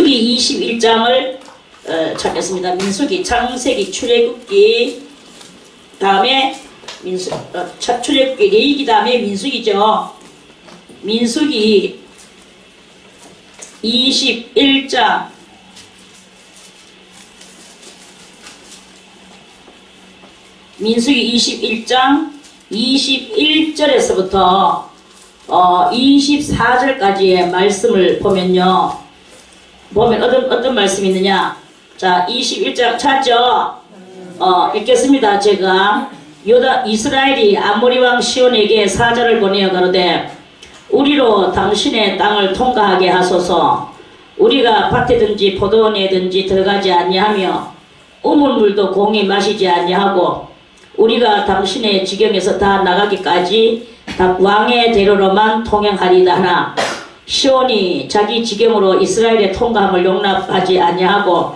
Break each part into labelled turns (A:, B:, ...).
A: 민수기 21장을 찾겠습니다. 민수기, 창세기, 출애굽기, 다음에 출애굽기, 레위기 다음에 민수기죠. 민수기 21장 민수기 21장 21절에서부터 24절까지의 말씀을 보면요. 보면 어떤 말씀이 있느냐. 자, 21장 찾죠? 읽겠습니다. 제가 이스라엘이 아모리 왕 시온에게 사자를 보내어 가로되 우리로 당신의 땅을 통과하게 하소서. 우리가 밭에든지 포도원에든지 들어가지 아니하며 우물물도 공히 마시지 아니하고 우리가 당신의 지경에서 다 나가기까지 다 왕의 대로로만 통행하리다 하나 시온이 자기 지경으로 이스라엘의 통과함을 용납하지 아니하고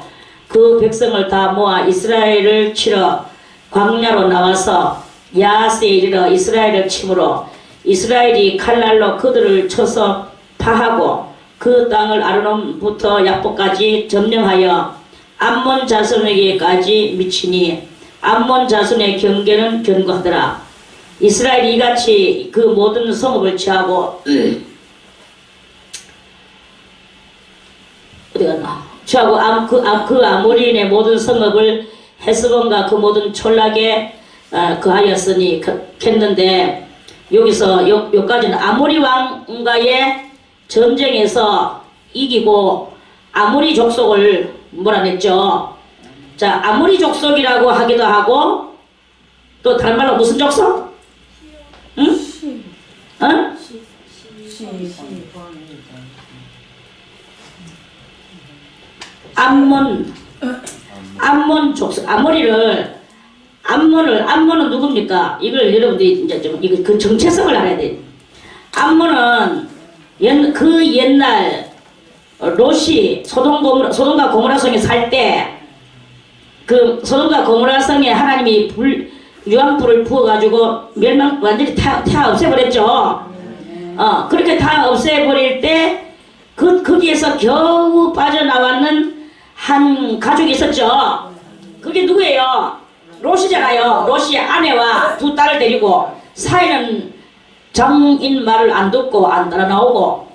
A: 그 백성을 다 모아 이스라엘을 치러 광야로 나와서 야하스에 이르러 이스라엘을 치므로 이스라엘이 칼날로 그들을 쳐서 파하고 그 땅을 아르논부터 야복까지 점령하여 암몬 자손에게까지 미치니 암몬 자손의 경계는 견고하더라. 이스라엘이 이같이 그 모든 성읍을 취하고 어디 갔나? 취하고 그 아모리인의 모든 성읍을 헤스본과 그 모든 촌락에 그하였으니 했는데 여기서 여기까지는 아모리 왕과의 전쟁에서 이기고 아모리 족속을 몰아냈죠. 자, 아모리 족속이라고 하기도 하고 또 다른 말로 무슨 족속? 응? 응? 암몬 족속. 암몬은 누굽니까? 이걸 여러분들이 이제 좀 이거 그 정체성을 알아야 돼. 암몬은 그 옛날 롯이 소돔과 고모라 성에 살 때 그 소돔과 고모라 성에 하나님이 유황불을 부어가지고 완전히 다 없애버렸죠. 그렇게 다 없애버릴 때 거기에서 겨우 빠져나왔는 한 가족이 있었죠. 그게 누구예요? 롯이잖아요. 롯이 아내와 두 딸을 데리고 사이는 장인 말을 안 듣고 안 따라 나오고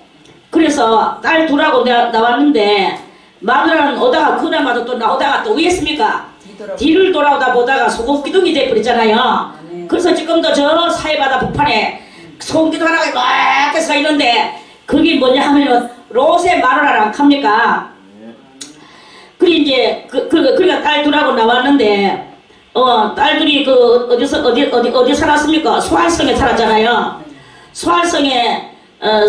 A: 그래서 딸 둘하고 나왔는데 마누라는 오다가 그나마도 또 나오다가 또 왜 했습니까? 뒤를 돌아오다 보다가 소금기둥이 돼버리잖아요. 그래서 지금도 저 사해바다 북판에 소금기둥 하나가 이렇게 서 있는데 그게 뭐냐 하면은 롯의 마누라랑 합니까? 그래 이제 그러니까 딸 둘하고 나왔는데 딸들이 어디 살았습니까? 소알성에 살았잖아요. 소알성에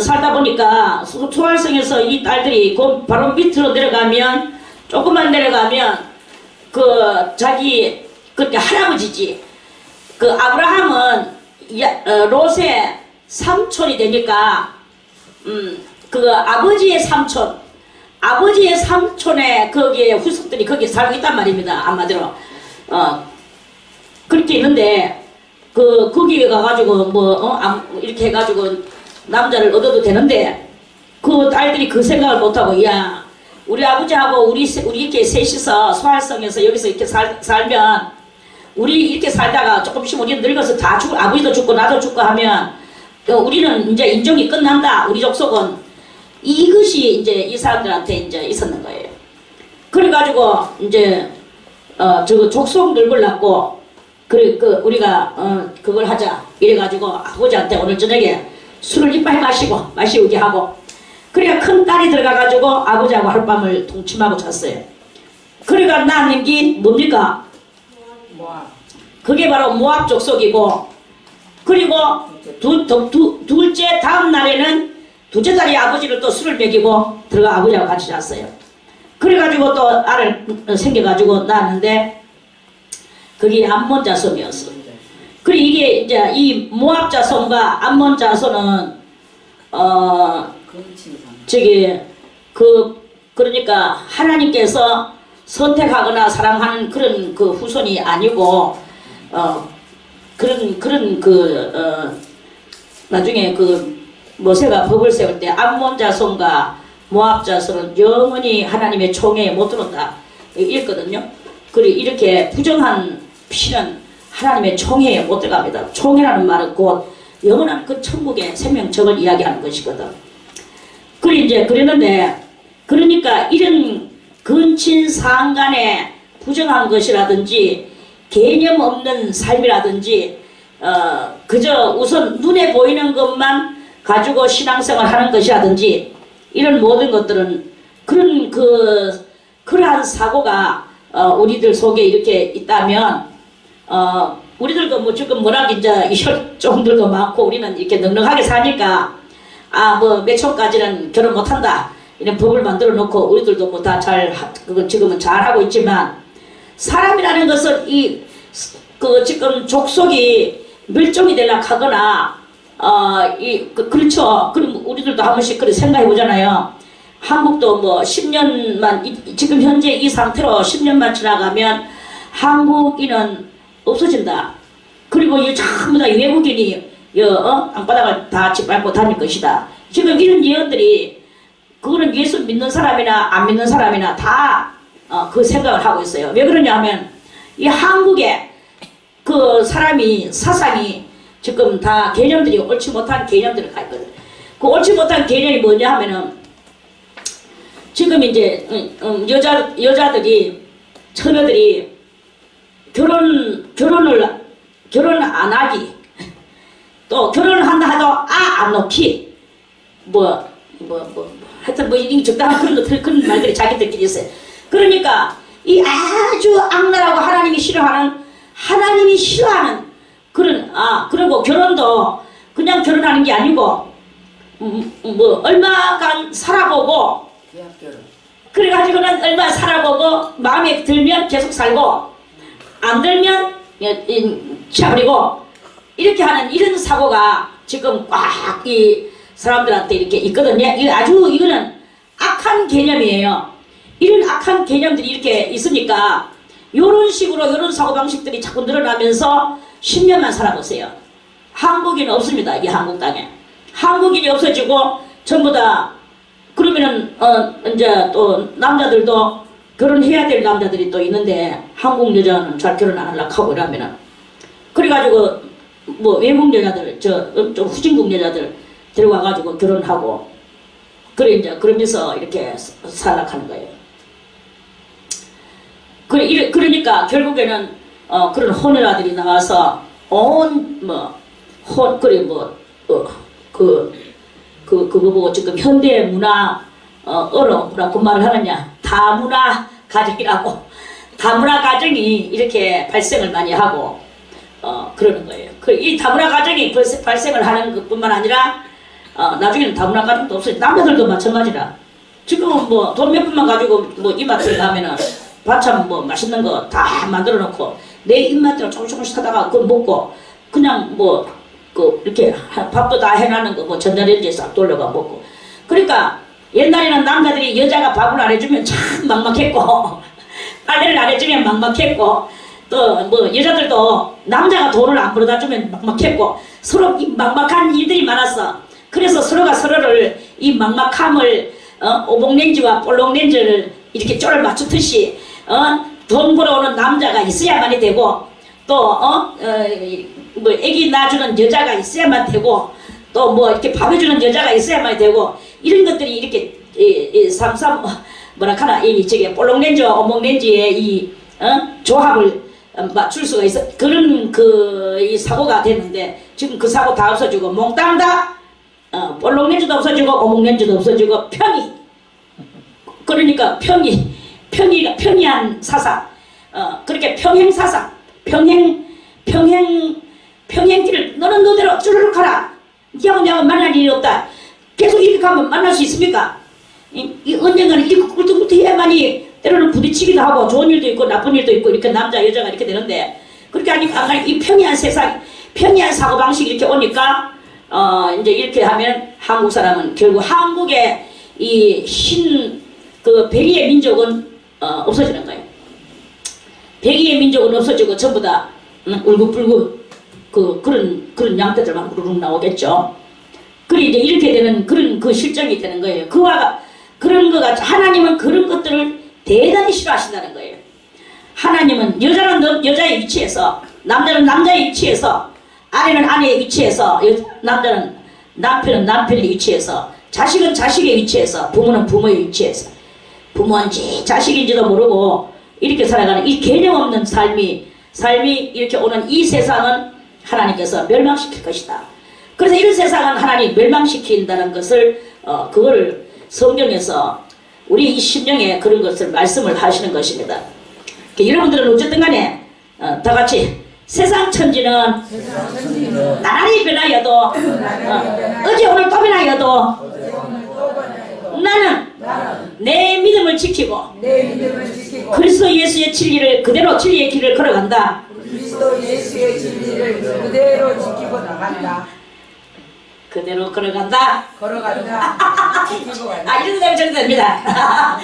A: 살다 보니까 소알성에서 이 딸들이 바로 밑으로 내려가면 조금만 내려가면 자기 그때 할아버지지. 그 아브라함은 롯의 삼촌이 되니까 그 아버지의 삼촌의 거기에 후손들이 거기에 살고 있단 말입니다. 한마디로 그렇게 있는데 거기에 가가지고 이렇게 해가지고 남자를 얻어도 되는데 그 딸들이 그 생각을 못하고 야 우리 아버지하고 우리 이렇게 셋이서 소알성에서 여기서 이렇게 살면 우리 이렇게 살다가 조금씩 우리 늙어서 다 죽고 아버지도 죽고 나도 죽고 하면 우리는 이제 인종이 끝난다. 우리 족속은 이것이 이제 이 사람들한테 이제 있었는 거예요. 그래가지고 이제 저거 족속 늙으려고 우리가 그걸 하자 이래가지고 아버지한테 오늘 저녁에 술을 이빨 마시게 하고 그래야 큰 딸이 들어가가지고 아버지하고 하룻밤을 동침하고 잤어요. 그래가 낳는 게 뭡니까? 그게 바로 모압 족속이고 그리고 둘째 다음 날에는 둘째 딸이 아버지를 또 술을 먹이고 들어가 아버지하고 같이 잤어요. 그래가지고 또 알을 생겨가지고 낳았는데 그게 암몬 자손이었어. 그리고 이게 이제 이 모압 자손과 암몬 자손은 그러니까 하나님께서 선택하거나 사랑하는 그런 그 후손이 아니고 나중에 모세가 법을 세울 때 암몬 자손과 모압 자손은 영원히 하나님의 총회에 못 들어온다 읽거든요. 그리고 이렇게 부정한 피는 하나님의 총회에 못 들어갑니다. 총회라는 말은 곧 영원한 그 천국의 생명적을 이야기하는 것이거든. 그리 이제 그랬는데, 그러니까 이런 근친상간의 부정한 것이라든지 개념 없는 삶이라든지 그저 우선 눈에 보이는 것만 가지고 신앙생활 하는 것이라든지 이런 모든 것들은 그러한 사고가 우리들 속에 이렇게 있다면 우리들도 뭐 지금 워낙 이제 혈종들도 많고 우리는 이렇게 넉넉하게 사니까 뭐 몇 초까지는 결혼 못한다 이런 법을 만들어 놓고 우리들도 뭐 다 지금은 잘 하고 있지만 사람이라는 것은 지금 족속이 멸종이 되려고 하거나 그렇죠. 그럼 우리들도 한 번씩 그렇게 생각해 보잖아요. 한국도 뭐 10년만 지금 현재 이 상태로 10년만 지나가면 한국인은 없어진다. 그리고 이 전부 다 외국인이 땅바닥을 다 짓밟고 다닐 것이다. 지금 이런 예언들이 그거는 예수 믿는 사람이나 안 믿는 사람이나 다 그 생각을 하고 있어요. 왜 그러냐 하면 이 한국에 그 사상이 지금 다 개념들이 옳지 못한 개념들을 갖고 있거든. 그 옳지 못한 개념이 뭐냐 하면은 지금 이제 여자들이 처녀들이 결혼 안 하기 또 결혼을 한다 하도 안 놓기 하여튼 이 적당한 그런 말들이 자기들끼리 있어요. 그러니까 이 아주 악랄하고 하나님이 싫어하는 그리고 결혼도 그냥 결혼하는 게 아니고 얼마간 살아보고 그래가지고는 얼마 살아보고 마음에 들면 계속 살고 안 들면 치아버리고 이렇게 하는 이런 사고가 지금 꽉 이 사람들한테 이렇게 있거든요. 이거는 악한 개념이에요. 이런 악한 개념들이 이렇게 있으니까 이런 식으로 이런 사고방식들이 자꾸 늘어나면서 10년만 살아보세요. 한국인은 없습니다. 이 한국 땅에. 한국인이 없어지고 전부 다 그러면은 이제 또 남자들도 결혼해야 될 남자들이 또 있는데 한국 여자는 잘 결혼 안 하려고 하고 이러면은 그래가지고 뭐 외국 여자들 좀 후진국 여자들 데려와가지고 결혼하고 그래 이제 그러면서 이렇게 살락하는 거예요. 그러니까 결국에는 그런 혼혈아들이 나와서 그거 보고 지금 현대 문화 뭐라고 말을 하느냐 다문화 가정이라고 다문화 가정이 이렇게 발생을 많이 하고 그러는 거예요. 이 다문화 가정이 발생을 하는 것뿐만 아니라 나중에는 다문화 가정도 없어요. 남자들도 마찬가지라. 지금은 뭐 돈 몇 푼만 가지고 뭐 이마트에 가면은 반찬 뭐 맛있는 거 다 만들어 놓고 내 입맛대로 조금씩 하다가 그거 먹고 그냥 이렇게 밥도 다 해놔는 거 뭐 전자레인지에 싹 돌려가 먹고. 그러니까 옛날에는 남자들이 여자가 밥을 안 해주면 참 막막했고 빨래를 안 해주면 막막했고 또 뭐 여자들도 남자가 돈을 안 벌어다 주면 막막했고 서로 이 막막한 일들이 많았어. 그래서 서로가 서로를 이 막막함을 오복렌지와 볼록렌지를 이렇게 쪼를 맞추듯이 돈 벌어오는 남자가 있어야만이 되고 또 뭐 애기 낳아주는 여자가 있어야만 되고 또 뭐 이렇게 밥 해주는 여자가 있어야만 되고 이런 것들이 이렇게 저게 볼록렌지와 오목렌지의 이 조합을 맞출 수가 있어. 그런 이 사고가 됐는데 지금 그 사고 다 없어지고 몽땅 다 볼록렌지도 없어지고 오목렌지도 없어지고 그러니까 평이한 사상 그렇게 평행 사상 평행길을 너는 너대로 쭈르륵 가라. 니하고 만날 일이 없다. 계속 이렇게 가면 만날 수 있습니까? 언젠가는 이렇게 꿀떡꿀떡 해야만이 때로는 부딪히기도 하고 좋은 일도 있고 나쁜 일도 있고 이렇게 남자 여자가 이렇게 되는데 그렇게 하니까 이 평이한 세상 평이한 사고방식이 이렇게 오니까 이제 이렇게 하면 한국 사람은 결국 한국의 이 백의의 민족은 없어지는 거예요. 백의의 민족은 없어지고 전부 다 울긋불긋 그런 양떼들만 우르륵 나오겠죠. 그래 이제 이렇게 되는 그런 실정이 되는 거예요. 그런 거 같이 하나님은 그런 것들을 대단히 싫어하신다는 거예요. 하나님은 여자는 여자의 위치에서, 남자는 남자의 위치에서, 아내는 아내의 위치에서, 남자는 남편은 남편의 위치에서, 자식은 자식의 위치에서, 부모는 부모의 위치에서, 부모인지 자식인지도 모르고 이렇게 살아가는 이 개념 없는 삶이 이렇게 오는 이 세상은 하나님께서 멸망시킬 것이다. 그래서 이런 세상은 하나님 멸망시킨다는 것을 그거를 성경에서 우리 이 심령에 그런 것을 말씀을 하시는 것입니다. 여러분들은 어쨌든 간에 다 같이 세상 천지는 나날이 변하여도 어제 오늘 또 변하여도 나는 내 믿음을 지키고 그리스도 예수의 진리를 그대로 진리의 길을 걸어간다.
B: 그리스도 예수의 진리를 그대로 지키고 나간다.
A: 그대로 걸어간다.
B: 지키고 간다.
A: 아, 이래도 되고 저래도 됩니다.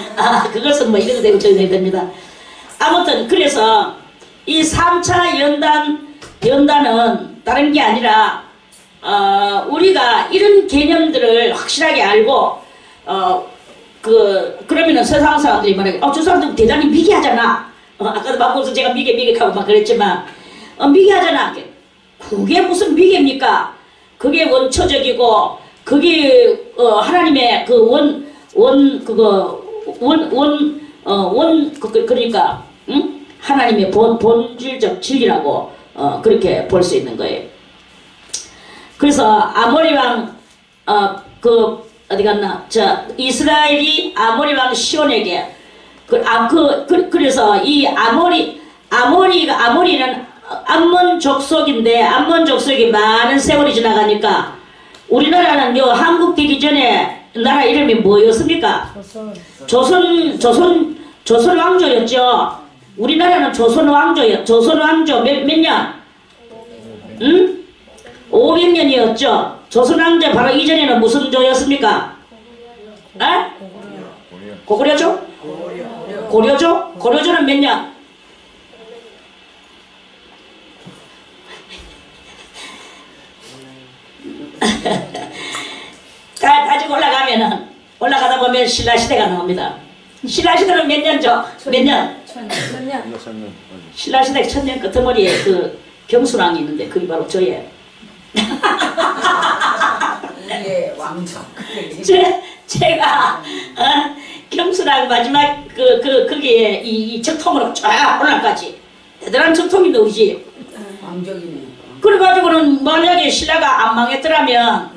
A: 그것은 뭐 이래도 되고 저래도 됩니다. 아무튼 그래서 이 3차 연단은 다른 게 아니라 우리가 이런 개념들을 확실하게 알고 그러면은 세상 사람들이 말해, 저 사람들 대단히 미개하잖아. 아까도 막 보면서 제가 미개하고 막 그랬지만, 미개하잖아. 그게 무슨 미개입니까? 그게 원초적이고, 그게, 하나님의 그러니까, 응? 하나님의 본질적 진리라고, 그렇게 볼 수 있는 거예요. 그래서 아모리 왕, 어디 갔나? 이스라엘이 아모리 왕 시온에게 그래서 이 아모리는 암몬 족속인데 암몬 족속이 많은 세월이 지나가니까 우리나라는 한국 되기 전에 나라 이름이 뭐였습니까? 조선 왕조였죠. 우리나라는 조선 왕조 몇 년? 응? 500년이었죠. 조선왕조 바로 이전에는 무슨 조였습니까? 고구려조? 고려조? 고려조는 몇 년? 가지고 올라가다 보면 신라시대가 나옵니다. 신라시대는 몇 년죠? 몇 년?
C: 천년.
A: 신라시대 천년 끄트머리에 경순왕이 있는데 그게 바로 저예요.
B: 우리의 왕정.
A: 제가 경순왕 마지막 거기에 이 적통으로 쫙 올라까지 대단한 적통인데 우리
B: 왕정이네.
A: 그래가지고는 만약에 신라가 안 망했더라면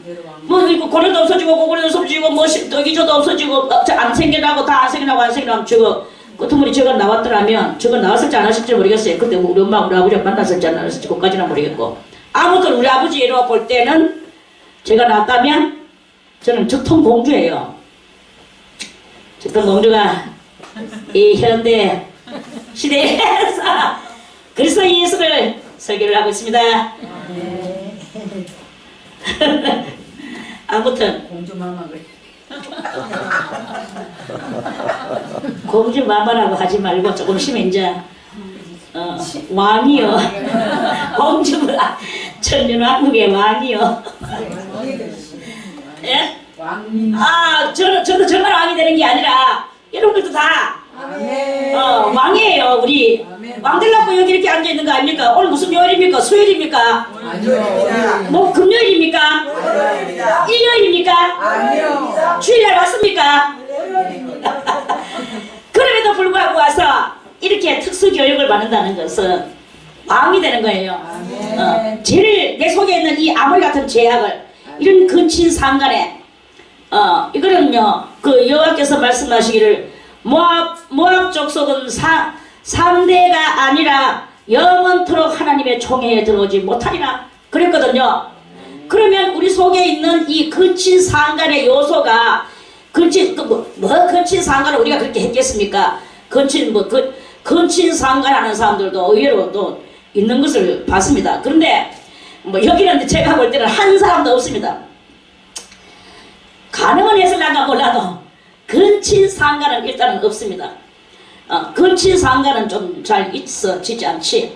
A: 뭐 이거 고려도 없어지고 고구려도 없어지고 뭐 이조도 없어지고 안 생겨나고 다 안 생겨나면 저거 끄트머리 저거 나왔더라면 저거 나왔을지 안 왔을지 모르겠어요. 그때 우리 엄마 우리 아버지가 만났을지 안 만났을지 그까지는 모르겠고 아무튼 우리 아버지로 볼 때는 제가 낳았다면 저는 적통공주예요. 적통공주가 이 현대 시대에서 그리스도 예수를 설교를 하고 있습니다. 아무튼
B: 공주 마마 그래.
A: 공주 마마라고 하지 말고 조금씩 이제 왕이요. 공주가 천년왕국의 왕이요. 예?
B: 왕님.
A: 저도 정말 왕이 되는 게 아니라 여러분들도 다
B: 아멘.
A: 왕이에요. 우리
B: 아멘.
A: 왕들 갖고 여기 이렇게 앉아 있는 거 아닙니까? 오늘 무슨 요일입니까? 수요일입니까?
B: 아니요.
A: 뭐 금요일입니까?
B: 월요일이다.
A: 일요일입니까?
B: 아니요.
A: 주일날 왔습니까? 그럼에도 불구하고 와서 이렇게 특수 교육을 받는다는 것은 왕이 되는 거예요. 죄를 내 속에 있는 이 아모리 같은 죄악을 이런 근친 상간에 이거는요 그 여호와께서 말씀하시기를 모압 족속은 3대가 아니라 영원토록 하나님의 총회에 들어오지 못하리라 그랬거든요. 그러면 우리 속에 있는 이 근친 상간의 요소가 근친 근친 상간을 우리가 그렇게 했겠습니까? 근친 상간하는 사람들도 의외로 또 있는 것을 봤습니다. 그런데 뭐 여기는 제가 볼 때는 한 사람도 없습니다. 가능은 했을란가 몰라도 근친 상간은 일단은 없습니다. 근친 상간은 좀 잘 있어지지 않지.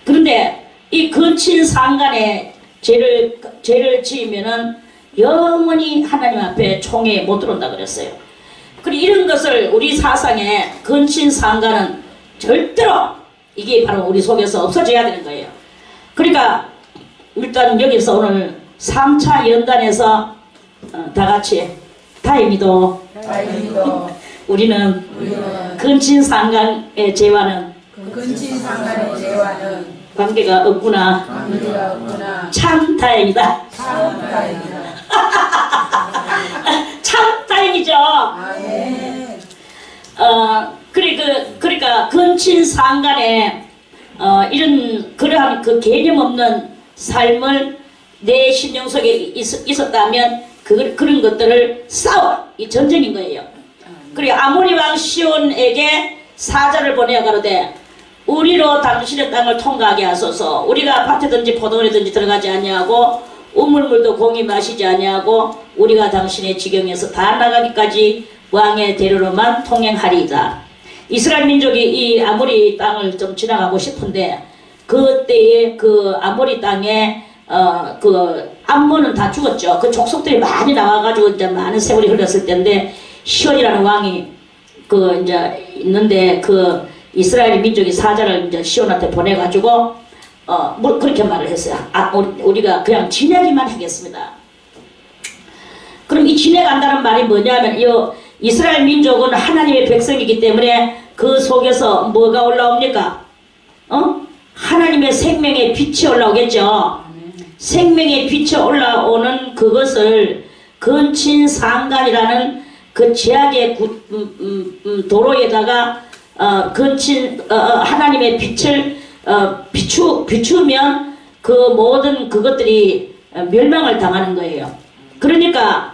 A: 그런데 이 근친 상간에 죄를 지으면은 영원히 하나님 앞에 총회에 못 들어온다 그랬어요. 그리고 이런 것을 우리 사상에 근친상간은 절대로 이게 바로 우리 속에서 없어져야 되는 거예요. 그러니까 일단 여기서 오늘 3차 연단에서 다 같이 다행히도 우리는 근친상간의 재화는
B: 근친상간의 재화는
A: 관계가 없구나.
B: 관계가 없구나.
A: 참 다행이다.
B: 참 다행이다.
A: 참 다행이죠.
B: 아멘.
A: 그러니까 근친상간에 이런 그러한 그 개념 없는 삶을 내 심령 속에 있었다면 그런 것들을 싸워 이 전쟁인 거예요. 그리고 아모리 왕 시온에게 사자를 보내어 가로되 우리로 당신의 땅을 통과하게 하소서. 우리가 밭에든지 포도원에든지 들어가지 아니하고 우물물도 공히 마시지 아니하고 우리가 당신의 지경에서 다 나가기까지 왕의 대로로만 통행하리이다. 이스라엘 민족이 이 아모리 땅을 좀 지나가고 싶은데 그때에 그 아모리 땅에 그 암몬은 다 죽었죠. 그 족속들이 많이 나와가지고 이제 많은 세월이 흘렀을 때인데 시온이라는 왕이 그 이제 있는데 그 이스라엘 민족이 사자를 이제 시온한테 보내가지고 뭐 그렇게 말을 했어요. 우리가 그냥 지내기만 하겠습니다. 그럼 이 지내간다는 말이 뭐냐면 이 이스라엘 민족은 하나님의 백성이기 때문에 그 속에서 뭐가 올라옵니까? 하나님의 생명의 빛이 올라오겠죠. 생명의 빛이 올라오는 그것을 근친상간이라는 그 제약의 도로에다가 하나님의 빛을 비추면 그 모든 그것들이 멸망을 당하는 거예요. 그러니까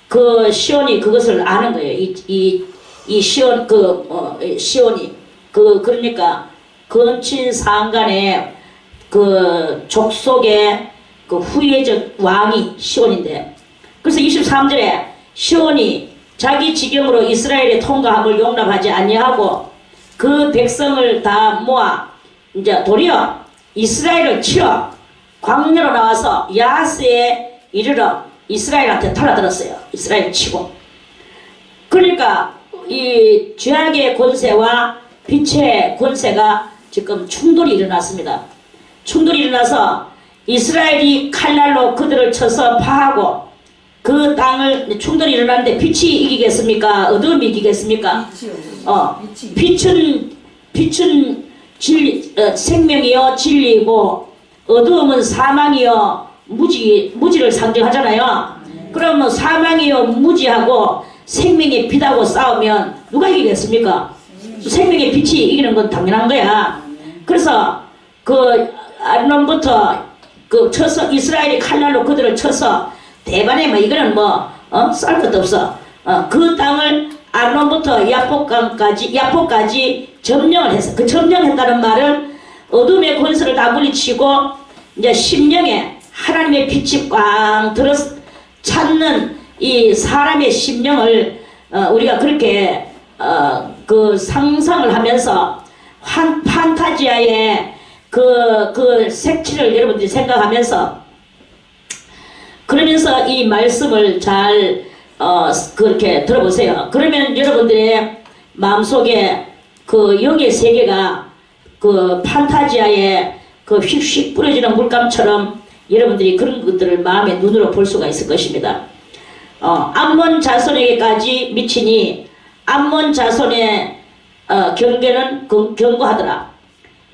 A: 그 시온이 그것을 아는 거예요. 이 시온 시온이 그러니까 근친상간의 그 족속의 그 후예적 왕이 시온인데 그래서 23절에 시온이 자기 지경으로 이스라엘의 통과함을 용납하지 아니하고 그 백성을 다 모아 이제 도리어 이스라엘을 치러 광야로 나와서 야스에 이르러 이스라엘한테 달라들었어요. 이스라엘 치고. 그러니까 이 죄악의 권세와 빛의 권세가 지금 충돌이 일어났습니다. 충돌이 일어나서 이스라엘이 칼날로 그들을 쳐서 파하고 그 땅을 충돌이 일어났는데 빛이 이기겠습니까? 어둠이 이기겠습니까? 빛은 진리, 생명이요 진리고 어두움은 사망이요 무지를 상징하잖아요. 그러면 사망이요 무지하고 생명의 빛하고 싸우면 누가 이기겠습니까? 생명의 빛이 이기는 건 당연한 거야. 그래서 그 아르논부터 그 쳐서 이스라엘이 칼날로 그들을 쳐서 대반에 뭐 이거는 쌀 것도 없어. 그 땅을 아르논부터 야포까지 점령을 했어. 그 점령했다는 말은 어둠의 권세를 다 물리치고 이제 심령에 하나님의 빛이 꽝 들어 찾는 이 사람의 심령을 우리가 그렇게 그 상상을 하면서 판타지아의 그 색칠을 여러분들이 생각하면서 그러면서 이 말씀을 잘 그렇게 들어보세요. 그러면 여러분들의 마음속에 그 영의 세계가 그 판타지아의 그 휙휙 뿌려지는 물감처럼 여러분들이 그런 것들을 마음의 눈으로 볼 수가 있을 것입니다. 암몬 자손에게까지 미치니 암몬 자손의 경계는 견고하더라.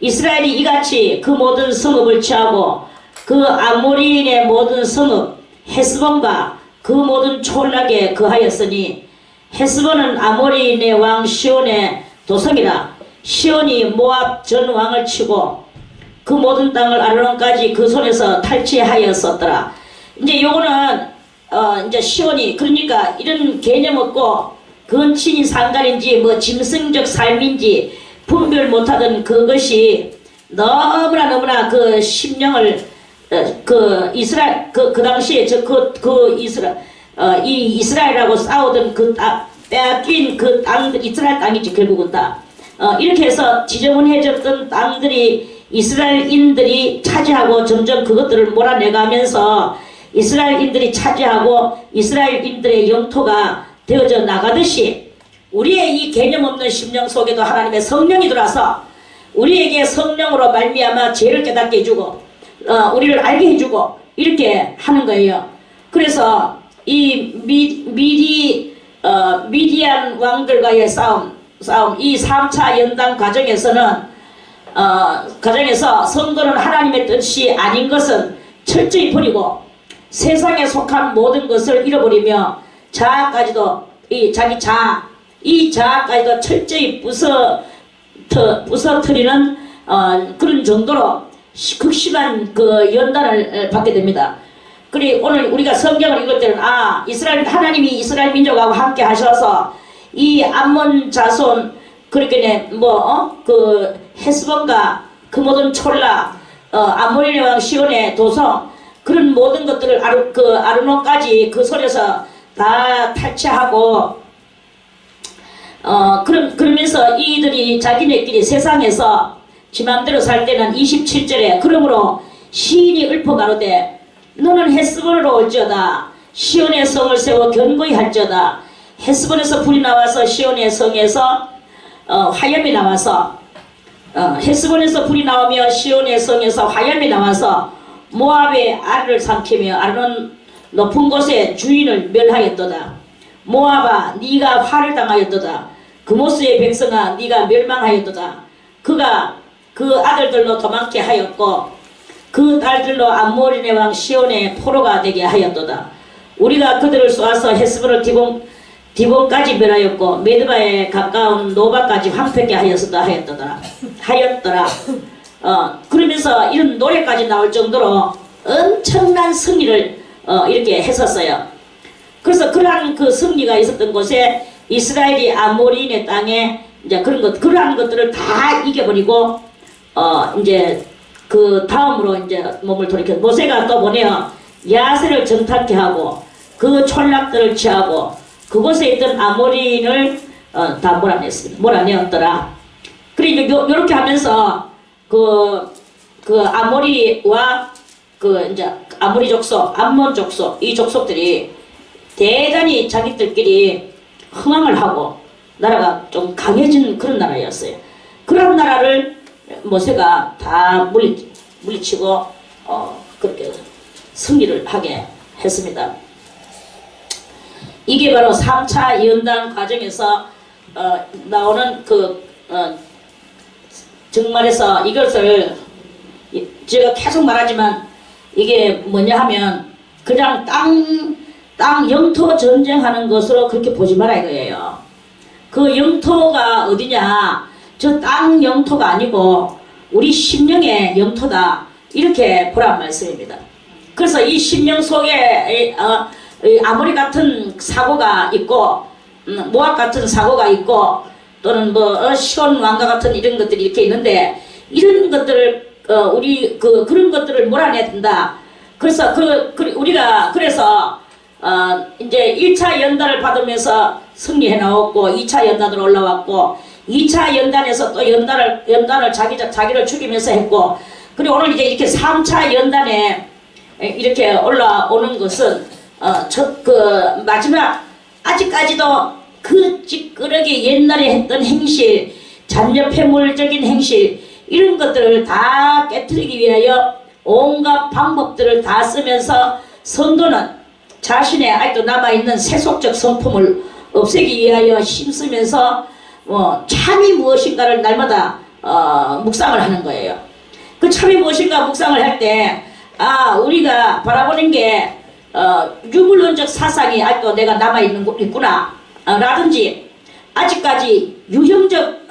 A: 이스라엘이 이같이 그 모든 성읍을 취하고 그 아모리인의 모든 성읍 헤스본과 그 모든 촌락에 거하였으니 헤스본은 아모리인의 왕 시온의 도성이라. 시온이 모압 전 왕을 치고 그 모든 땅을 아르논까지 그 손에서 탈취하였었더라. 이제 요거는 이제 시온이 그러니까 이런 개념 없고 근친이 상관인지 뭐 짐승적 삶인지 분별 못하던 그것이 너무나 그 심령을 그 이스라엘 그 당시에 이 이스라엘하고 싸우던 그 빼앗긴 그 땅들 이스라엘 땅이지 결국은 다 이렇게 해서 지저분해졌던 땅들이 이스라엘인들이 차지하고 점점 그것들을 몰아내가면서 이스라엘인들이 차지하고 이스라엘인들의 영토가 되어져 나가듯이 우리의 이 개념 없는 심령 속에도 하나님의 성령이 들어와서 우리에게 성령으로 말미암아 죄를 깨닫게 해주고 우리를 알게 해주고 이렇게 하는 거예요. 그래서 이 미디안 왕들과의 싸움 이 3차 연단 과정에서 성도는 하나님의 뜻이 아닌 것은 철저히 버리고 세상에 속한 모든 것을 잃어버리며 자아까지도 이 자아까지도 철저히 부서뜨리는 그런 정도로 극심한 그 연단을 받게 됩니다. 그리고 오늘 우리가 성경을 읽을 때는 하나님이 이스라엘 민족하고 함께 하셔서 이 암몬 자손 그렇게 그 헤스본과 그 모든 촐라 아모리의 왕 시온의 도성 그런 모든 것들을 아르논까지 그 손에서 다 탈취하고 그러면서 이들이 자기네끼리 세상에서 지 맘대로 살 때는 27절에 그러므로 시인이 읊어 가로되 너는 헤스본으로 올지어다 시온의 성을 세워 견고히 할지어다. 헤스본에서 불이 나와서 시온의 성에서 화염이 나와서 헤스본에서 불이 나오며 시온의 성에서 화염이 나와서 모압의 알을 삼키며 아르논 높은 곳의 주인을 멸하였도다. 모압아 네가 화를 당하였도다. 그모스의 백성아 네가 멸망하였도다. 그가 그 아들들로 도망케 하였고 그 딸들로 암모리네 왕 시온의 포로가 되게 하였도다. 우리가 그들을 쏘아서 헤스본을 디본까지 멸하였고 메드바에 가까운 노바까지 황폐케 하였더라. 그러면서 이런 노래까지 나올 정도로 엄청난 승리를 이렇게 했었어요. 그래서 그러한 그 승리가 있었던 곳에 이스라엘이 아모리인의 땅에 이제 그러한 것들을 다 이겨버리고 이제 그 다음으로 이제 몸을 돌이켜 모세가 또 보내어 야세를 정탐케 하고 그 촌락들을 취하고 그곳에 있던 아모리인을 다 몰아내었더라. 그리고 요렇게 하면서 그 아모리와 그 이제 아모리 족속, 암몬 족속 이 족속들이 대단히 자기들끼리 흥황을 하고 나라가 좀 강해진 그런 나라였어요. 그런 나라를 모세가 다 물리치고 그렇게 승리를 하게 했습니다. 이게 바로 3차 연단 과정에서 나오는 정말에서 이것을 제가 계속 말하지만 이게 뭐냐 하면 그냥 땅 영토 전쟁하는 것으로 그렇게 보지 마라 이거예요. 그 영토가 어디냐, 저 땅 영토가 아니고 우리 심령의 영토다 이렇게 보란 말씀입니다. 그래서 이 심령 속에 아모리 같은 사고가 있고 모압 같은 사고가 있고 또는 시온 왕과 같은 이런 것들이 이렇게 있는데 이런 것들을 우리 그런 것들을 몰아내야 된다. 그래서 우리가 그래서 이제 1차 연단을 받으면서 승리해 나왔고 2차 연단으로 올라왔고 2차 연단에서 또 연단을 자기를 죽이면서 했고 그리고 오늘 이제 이렇게 3차 연단에 이렇게 올라오는 것은 마지막 아직까지도 그 찌끄러기 옛날에 했던 행실 잔여폐물적인 행실 이런 것들을 다 깨트리기 위하여 온갖 방법들을 다 쓰면서 성도는 자신의 아직도 남아있는 세속적 성품을 없애기 위하여 힘쓰면서 참이 무엇인가를 날마다 묵상을 하는 거예요. 그 참이 무엇인가 묵상을 할 때 우리가 바라보는 게 유물론적 사상이 아직도 내가 남아있구나 라든지 아직까지 유형적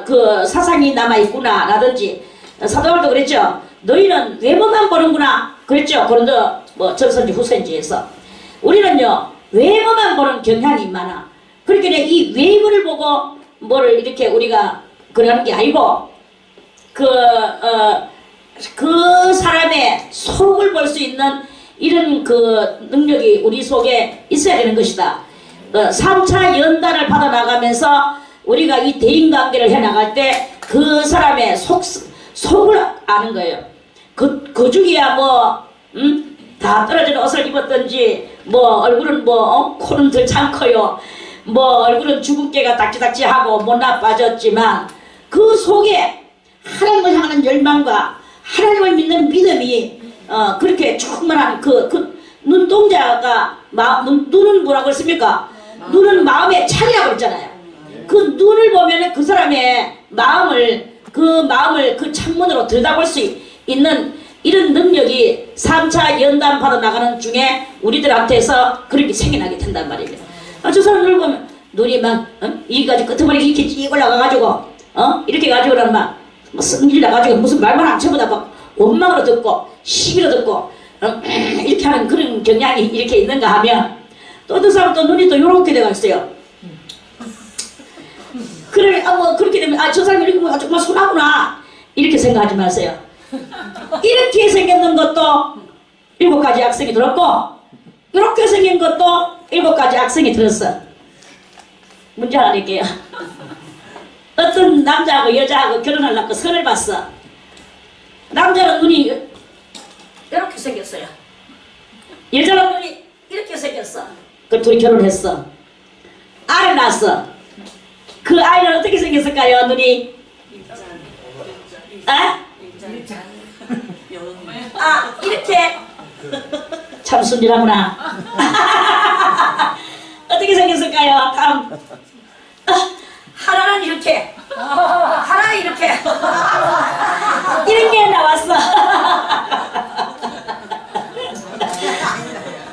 A: 그 사상이 남아있구나 라든지 사도 바울도 그랬죠. 너희는 외모만 보는구나 그랬죠. 고린도 전서인지 후서인지에서 우리는요 외모만 보는 경향이 많아. 그렇게 이 외모를 보고 뭐를 이렇게 우리가 그러는 게 아니고 그 사람의 속을 볼 수 있는 이런 그 능력이 우리 속에 있어야 되는 것이다. 3차 연단을 받아나가면서 우리가 이 대인관계를 해나갈 때 그 사람의 속을 아는 거예요. 그 중이야 다 떨어진 옷을 입었든지 얼굴은 코는 더 장커요. 뭐 얼굴은 주근깨가 딱지딱지하고 못 나빠졌지만 그 속에 하나님을 향하는 열망과 하나님을 믿는 믿음이 그렇게 충만한 그 눈동자가 눈은 뭐라고 했습니까? 눈은 마음의 창이라고 했잖아요. 그 눈을 보면 그 사람의 마음을 그 창문으로 들여다볼 수 있는 이런 능력이 3차 연단 받아 나가는 중에 우리들한테서 그렇게 생겨나게 된단 말입니다. 저 사람 눈을 보면 눈이 막 여기까지 끄트머리 이렇게 쭉 올라가가지고 이렇게 가지고는 막 성질 나가지고 무슨 말만 안 쳐보다 막 원망으로 듣고 시비로 듣고 이렇게 하는 그런 경향이 이렇게 있는가 하면 또 어떤 사람 또 눈이 또 요렇게 돼가 있어요. 그래 뭐 그렇게 되면 저 사람이 이렇게 보면 정말 순하구나 이렇게 생각하지 마세요. 이렇게 생겼는 것도 7가지 악성이 들었고 이렇게 생긴 것도 7가지 악성이 들었어. 문제 하나 낼게요. 어떤 남자하고 여자하고 결혼하려고 선을 봤어. 남자는 눈이 이렇게 생겼어요. 여자는 눈이 이렇게 생겼어. 그 둘이 결혼했어. 아이를 낳았어. 그 아이는 어떻게 생겼을까요? 눈이 이렇게 참 순진하구나. 어떻게 생겼을까요? 다음 하나는 이렇게 하나는 이렇게 이런 게 나왔어.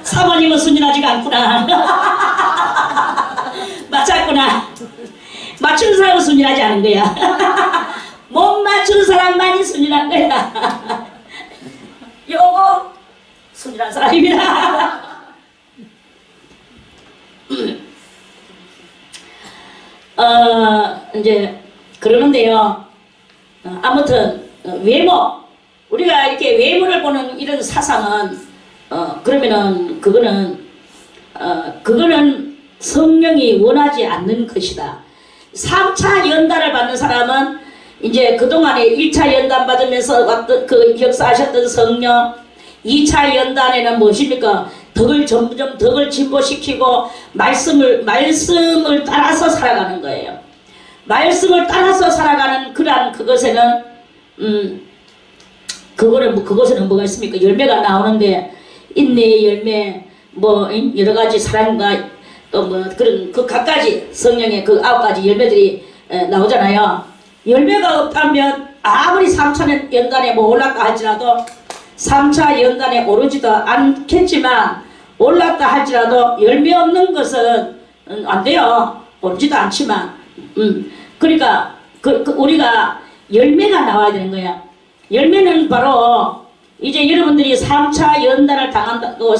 A: 사모님은 순진하지가 않구나. 맞았구나. 맞추는 사람은 순진하지 않은 거야. 못 맞추는 사람만이 순진한 거야. 요거 순진한 사람입니다. 이제 그러는데요. 아무튼 외모 우리가 이렇게 외모를 보는 이런 사상은 그러면은 그거는 성령이 원하지 않는 것이다. 3차 연단을 받는 사람은 이제 그동안에 1차 연단 받으면서 왔던 그 역사하셨던 성령, 2차 연단에는 무엇입니까? 점점 덕을 진보시키고 말씀을 따라서 살아가는 거예요. 말씀을 따라서 살아가는 그것에는 그것에는 뭐가 있습니까? 열매가 나오는데 인내의 열매, 뭐 여러 가지 사랑과 또 뭐 그런 그 각가지 성령의 그 9가지 열매들이 나오잖아요. 열매가 없다면 아무리 3차 연단에 뭐 올랐다 할지라도 3차 연단에 오르지도 않겠지만 올랐다 할지라도 열매 없는 것은 안 돼요. 오르지도 않지만 그러니까 우리가 열매가 나와야 되는 거야. 열매는 바로 이제 여러분들이 3차 연단을 당한다고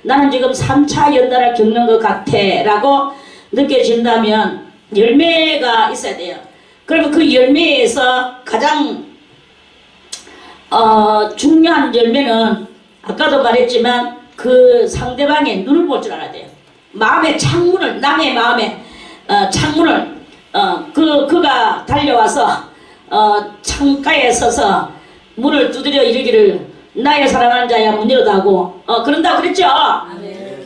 A: 나는 지금 3차 연단을 겪는 것 같아 라고 느껴진다면 열매가 있어야 돼요. 그러면 그 열매에서 가장 중요한 열매는 아까도 말했지만 그 상대방의 눈을 볼 줄 알아야 돼요. 마음의 창문을, 남의 마음의 창문을 그가 달려와서 창가에 서서 문을 두드려 이르기를 나의 사랑하는 자야 문 열어다고 그런다고 그랬죠.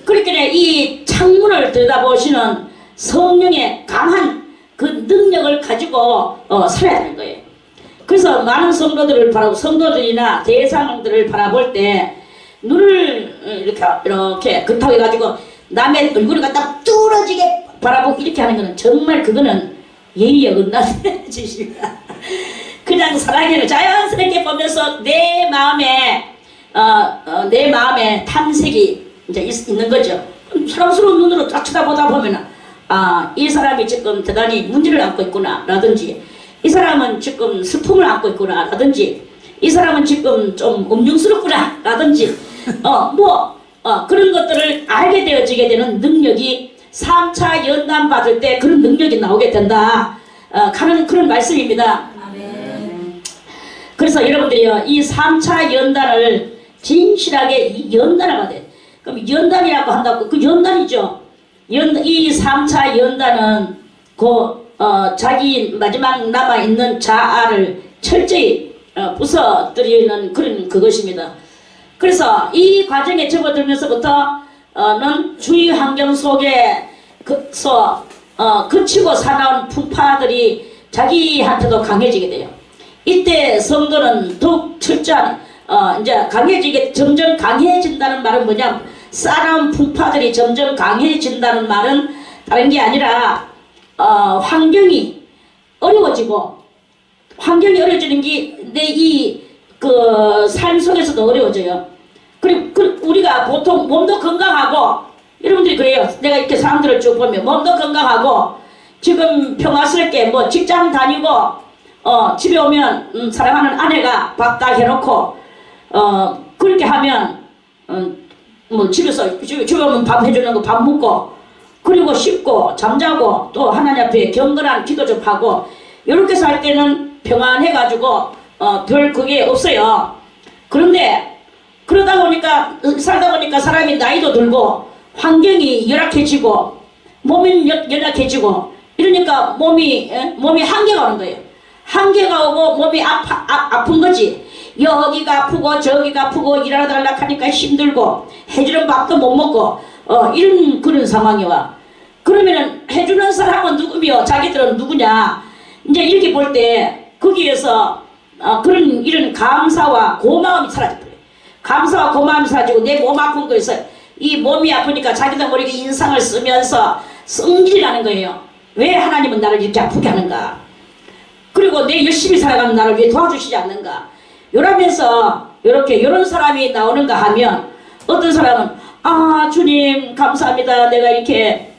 A: 그렇게 이 창문을 들여다보시는 성령의 강한 그 능력을 가지고 살아야 되는 거예요. 그래서 많은 성도들이나 대상들을 바라볼 때 눈을 이렇게 그렇다고 해가지고 남의 얼굴을 갖다 뚫어지게 바라보고 이렇게 하는 거는 정말 그거는 예의에 어긋나는 짓입니다. 그냥 사랑해를 자연스럽게 보면서 내 마음에 탐색이 이제 있는 거죠. 사랑스러운 눈으로 딱 쳐다보다 보면은 이 사람이 지금 대단히 문제를 안고 있구나 라든지 이 사람은 지금 슬픔을 안고 있구나 라든지 이 사람은 지금 좀 음흉스럽구나 라든지 그런 것들을 알게 되어지게 되는 능력이 3차 연단 받을 때 그런 능력이 나오게 된다 하는 그런 말씀입니다. 그래서 여러분들이요, 이 3차 연단을 진실하게 이 연단을 받아요. 그럼 연단이라고 한다고 그 연단이죠. 이 3차 연단은 자기 마지막 남아있는 자아를 철저히 부숴뜨리는 그런 그것입니다. 그래서 이 과정에 접어들면서부터는 주위 환경 속에 그래서 그치고 사나운 풍파들이 자기한테도 강해지게 돼요. 이때 성도는 더욱 철저한 이제 강해지게 점점 강해진다는 말은 뭐냐? 싸나운 풍파들이 점점 강해진다는 말은 다른 게 아니라 환경이 어려워지고 환경이 어려워지는 게 내 이 그 삶 속에서도 어려워져요. 그리고 우리가 보통 몸도 건강하고 여러분들이 그래요. 내가 이렇게 사람들을 쭉 보면 몸도 건강하고 지금 평화스럽게 뭐 직장 다니고 집에 오면 사랑하는 아내가 밥 다 해놓고 그렇게 하면 뭐 집에서 집에 오면 밥 해주는 거 밥 먹고 그리고 씻고 잠자고 또 하나님 앞에 경건한 기도 좀 하고 이렇게 살 때는 평안해가지고 별 그게 없어요. 그런데 그러다 보니까 살다 보니까 사람이 나이도 들고 환경이 열악해지고 몸이 연약해지고 이러니까 몸이 한계가 오는 거예요. 한계가 오고 몸이 아픈 거지. 여기가 아프고 저기가 아프고 일하달라 하니까 힘들고 해주는 밥도 못 먹고 이런 그런 상황이 와. 그러면은 해주는 사람은 누구며 자기들은 누구냐? 이제 이렇게 볼 때 거기에서 그런 이런 감사와 고마움이 사라져버려요. 감사와 고마움이 사라지고 내 몸 아픈 거에서 이 몸이 아프니까 자기도 모르게 인상을 쓰면서 성질이 나는 거예요. 왜 하나님은 나를 이렇게 아프게 하는가? 그리고 내 열심히 살아가는 나를 왜 도와주시지 않는가? 이러면서 이런 사람이 나오는가 하면 어떤 사람은 주님 감사합니다. 내가 이렇게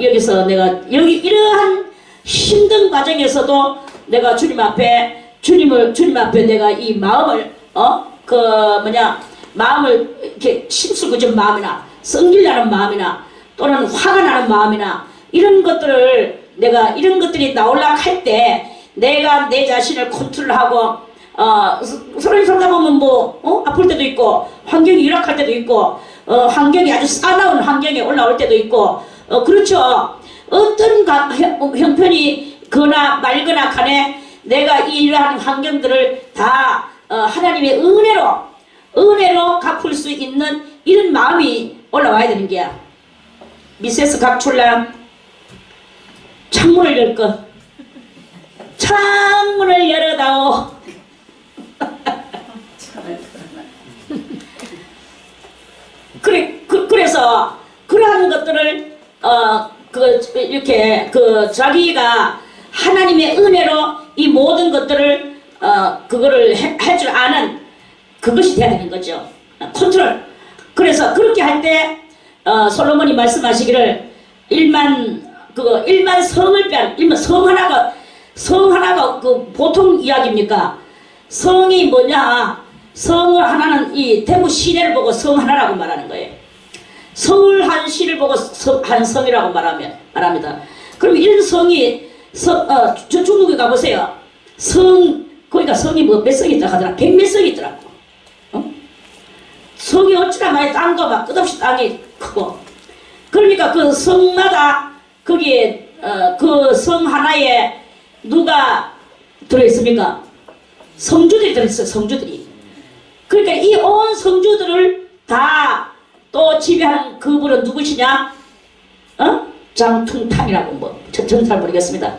A: 여기서 내가 이러한 힘든 과정에서도 내가 주님 앞에 내가 이 마음을 마음을 이렇게 힘쓰고진 마음이나 성질나는 마음이나 또는 화가 나는 마음이나 이런 것들이 나오려고 할 때 내가 내 자신을 컨트롤하고 서로 살다 보면 아플 때도 있고 환경이 열악할 때도 있고 환경이 아주 싸나운 환경에 올라올 때도 있고 그렇죠. 어떤 형편이 거나 말거나 간에 내가 이러한 환경들을 다 하나님의 은혜로 갚을 수 있는 이런 마음이 올라와야 되는 게야. 미세스 각출람 창문을 열 것. 창문을 열어다오. 그래서 그러한 것들을 이렇게 자기가 하나님의 은혜로 이 모든 것들을 그거를 할 줄 아는 그것이 돼야 되는 거죠. 컨트롤. 그래서 그렇게 할 때 솔로몬이 말씀하시기를 일만 성을 빼앗 성 하나가 그 보통 이야기입니까? 성이 뭐냐? 성을 하나는 이 대구 시내를 보고 성 하나라고 말하는 거예요. 성을 한 시를 보고 한 성이라고 말합니다. 그럼 이런 성이 저 중국에 가보세요. 거기가 성이 몇 성이 있다 하더라. 100몇 성이 있더라고. 성이 어찌나 많이 땅도 막 끝없이 땅이 크고. 그러니까 그 성마다 거기에 그 성 하나에 누가 들어있습니까? 성주들이 들어있어요. 성주들이. 그러니까 이 온 성주들을 다 또 지배하는 그분은 누구시냐? 장퉁탕이라고 저는 잘 모르겠습니다.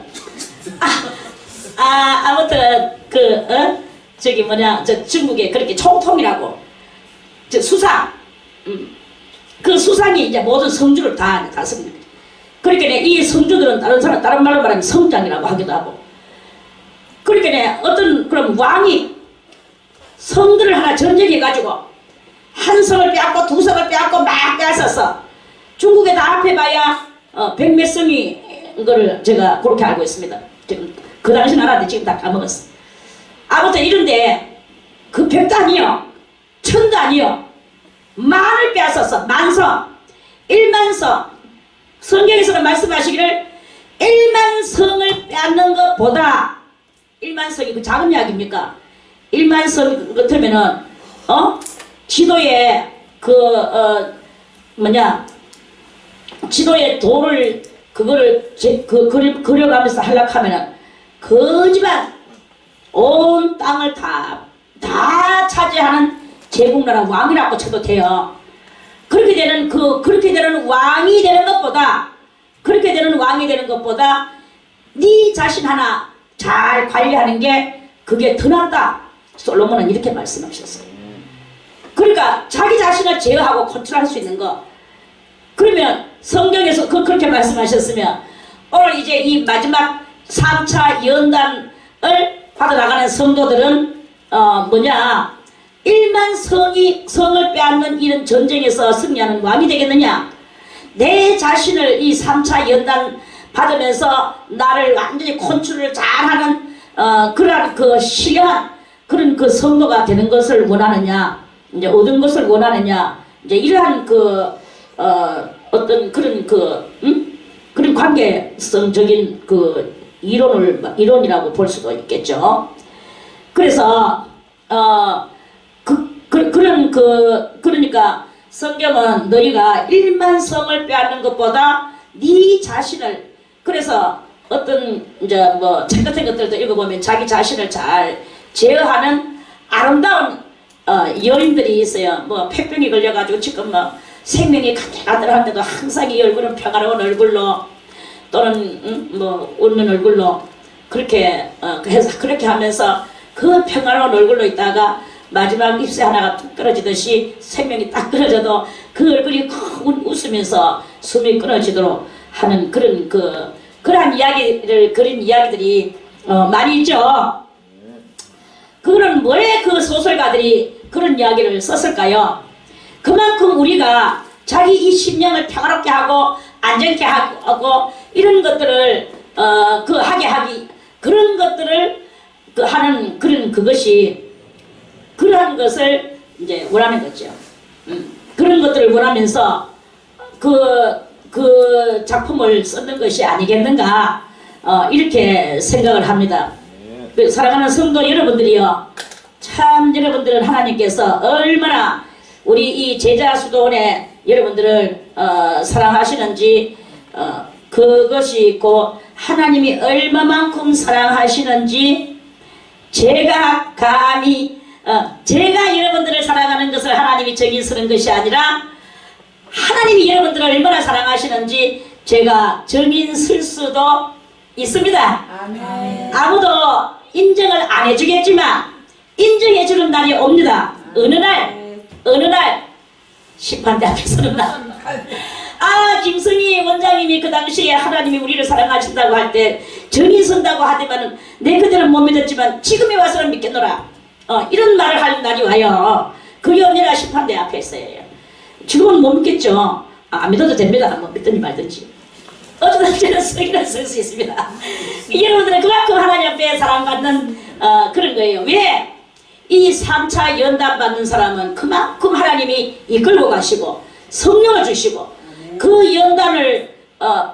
A: 아무튼 저 중국에 그렇게 총통이라고 수상. 그 수상이 이제 모든 성주를 다 씁니다. 그러니까 이 성주들은 다른 말로 말하면 성장이라고 하기도 하고. 그러니까 그럼 왕이 성들을 하나 전쟁해가지고 한 성을 빼앗고 두 성을 빼앗고 막 빼앗았어. 중국에 다 합해봐야 100몇 성이 거를 제가 그렇게 알고 있습니다. 지금 그 당시 나라인데 지금 다 까먹었어. 아무튼 이런데 그 100도 아니요, 1000도 아니요, 만을 빼앗았어. 만성, 1만성. 성경에서는 말씀하시기를 1만성을 빼앗는 것보다 1만성이 그 작은 약입니까? 1만성 같으면은 지도에 지도에 돌을 그거를 그려가면서 하려고 하면은 거지만 온 땅을 다 차지하는 제국나라 왕이라고 쳐도 돼요. 그렇게 되는 왕이 되는 것보다 그렇게 되는 왕이 되는 것보다 네 자신 하나 잘 관리하는 게 그게 더 낫다. 솔로몬은 이렇게 말씀하셨어요. 그러니까 자기 자신을 제어하고 컨트롤할 수 있는 거. 그러면 성경에서 그렇게 말씀하셨으면 오늘 이제 이 마지막 3차 연단을 받아나가는 성도들은 뭐냐, 1만 성을 빼앗는 이런 전쟁에서 승리하는 왕이 되겠느냐, 내 자신을 이 3차 연단 받으면서 나를 완전히 컨트롤을 잘하는 그러한 그 신령한 그런 그 성도가 되는 것을 원하느냐, 이제 얻은 것을 원하느냐, 이제 이러한 어떤 그런 그런 관계성적인 그 이론이라고 볼 수도 있겠죠. 그래서 그러니까 성경은 너희가 1만 성을 빼앗는 것보다 네 자신을, 그래서 어떤 이제 뭐 책 같은 것들도 읽어보면 자기 자신을 잘 제어하는 아름다운 여인들이 있어요. 뭐 폐병이 걸려가지고 지금 뭐 생명이 가들가들한데도 항상 이 얼굴은 평화로운 얼굴로 또는 뭐 웃는 얼굴로 그렇게 해서 그렇게 하면서 그 평화로운 얼굴로 있다가 마지막 입새 하나가 뚝 떨어지듯이 생명이 딱 떨어져도 그 얼굴이 웃으면서 숨이 끊어지도록 하는 그러한 이야기를 그린 이야기들이 많이 있죠. 그거는 왜 그 소설가들이 그런 이야기를 썼을까요? 그만큼 우리가 자기 이 심령을 평화롭게 하고 안정케 하고 이런 것들을 그런 것들을 하는 그것이 그러한 것을 이제 원하는 거죠. 그런 것들을 원하면서 그 작품을 썼는 것이 아니겠는가, 이렇게 생각을 합니다. 사랑하는 성도 여러분들이요, 참 여러분들은 하나님께서 얼마나 우리 이 제자수도원의 여러분들을 사랑하시는지 그것이 있고, 하나님이 얼마만큼 사랑하시는지 제가 감히 제가 여러분들을 사랑하는 것을 하나님이 정의 쓰는 것이 아니라 하나님이 여러분들을 얼마나 사랑하시는지 제가 정의 쓸 수도 있습니다.
B: 아멘.
A: 아무도 인정을 안 해주겠지만 인정해주는 날이 옵니다. 어느 날 심판대 앞에 서는 날. 김성희 원장님이 그 당시에 하나님이 우리를 사랑하신다고 할 때 정의 선다고 하더만은 내 그때는 못 믿었지만 지금에 와서는 믿겠노라. 이런 말을 할 날이 와요. 그게 언제나 심판대 앞에 있어요. 지금은 못 믿겠죠. 안 믿어도 됩니다. 뭐 믿든지 말든지. 어쩌다 저는 성의를 쓸 수 있습니다. 여러분들은 그만큼 하나님 앞에 사랑받는 그런 거예요. 왜? 이 3차 연단 받는 사람은 그만큼 하나님이 이끌고 가시고 성령을 주시고 그 연단을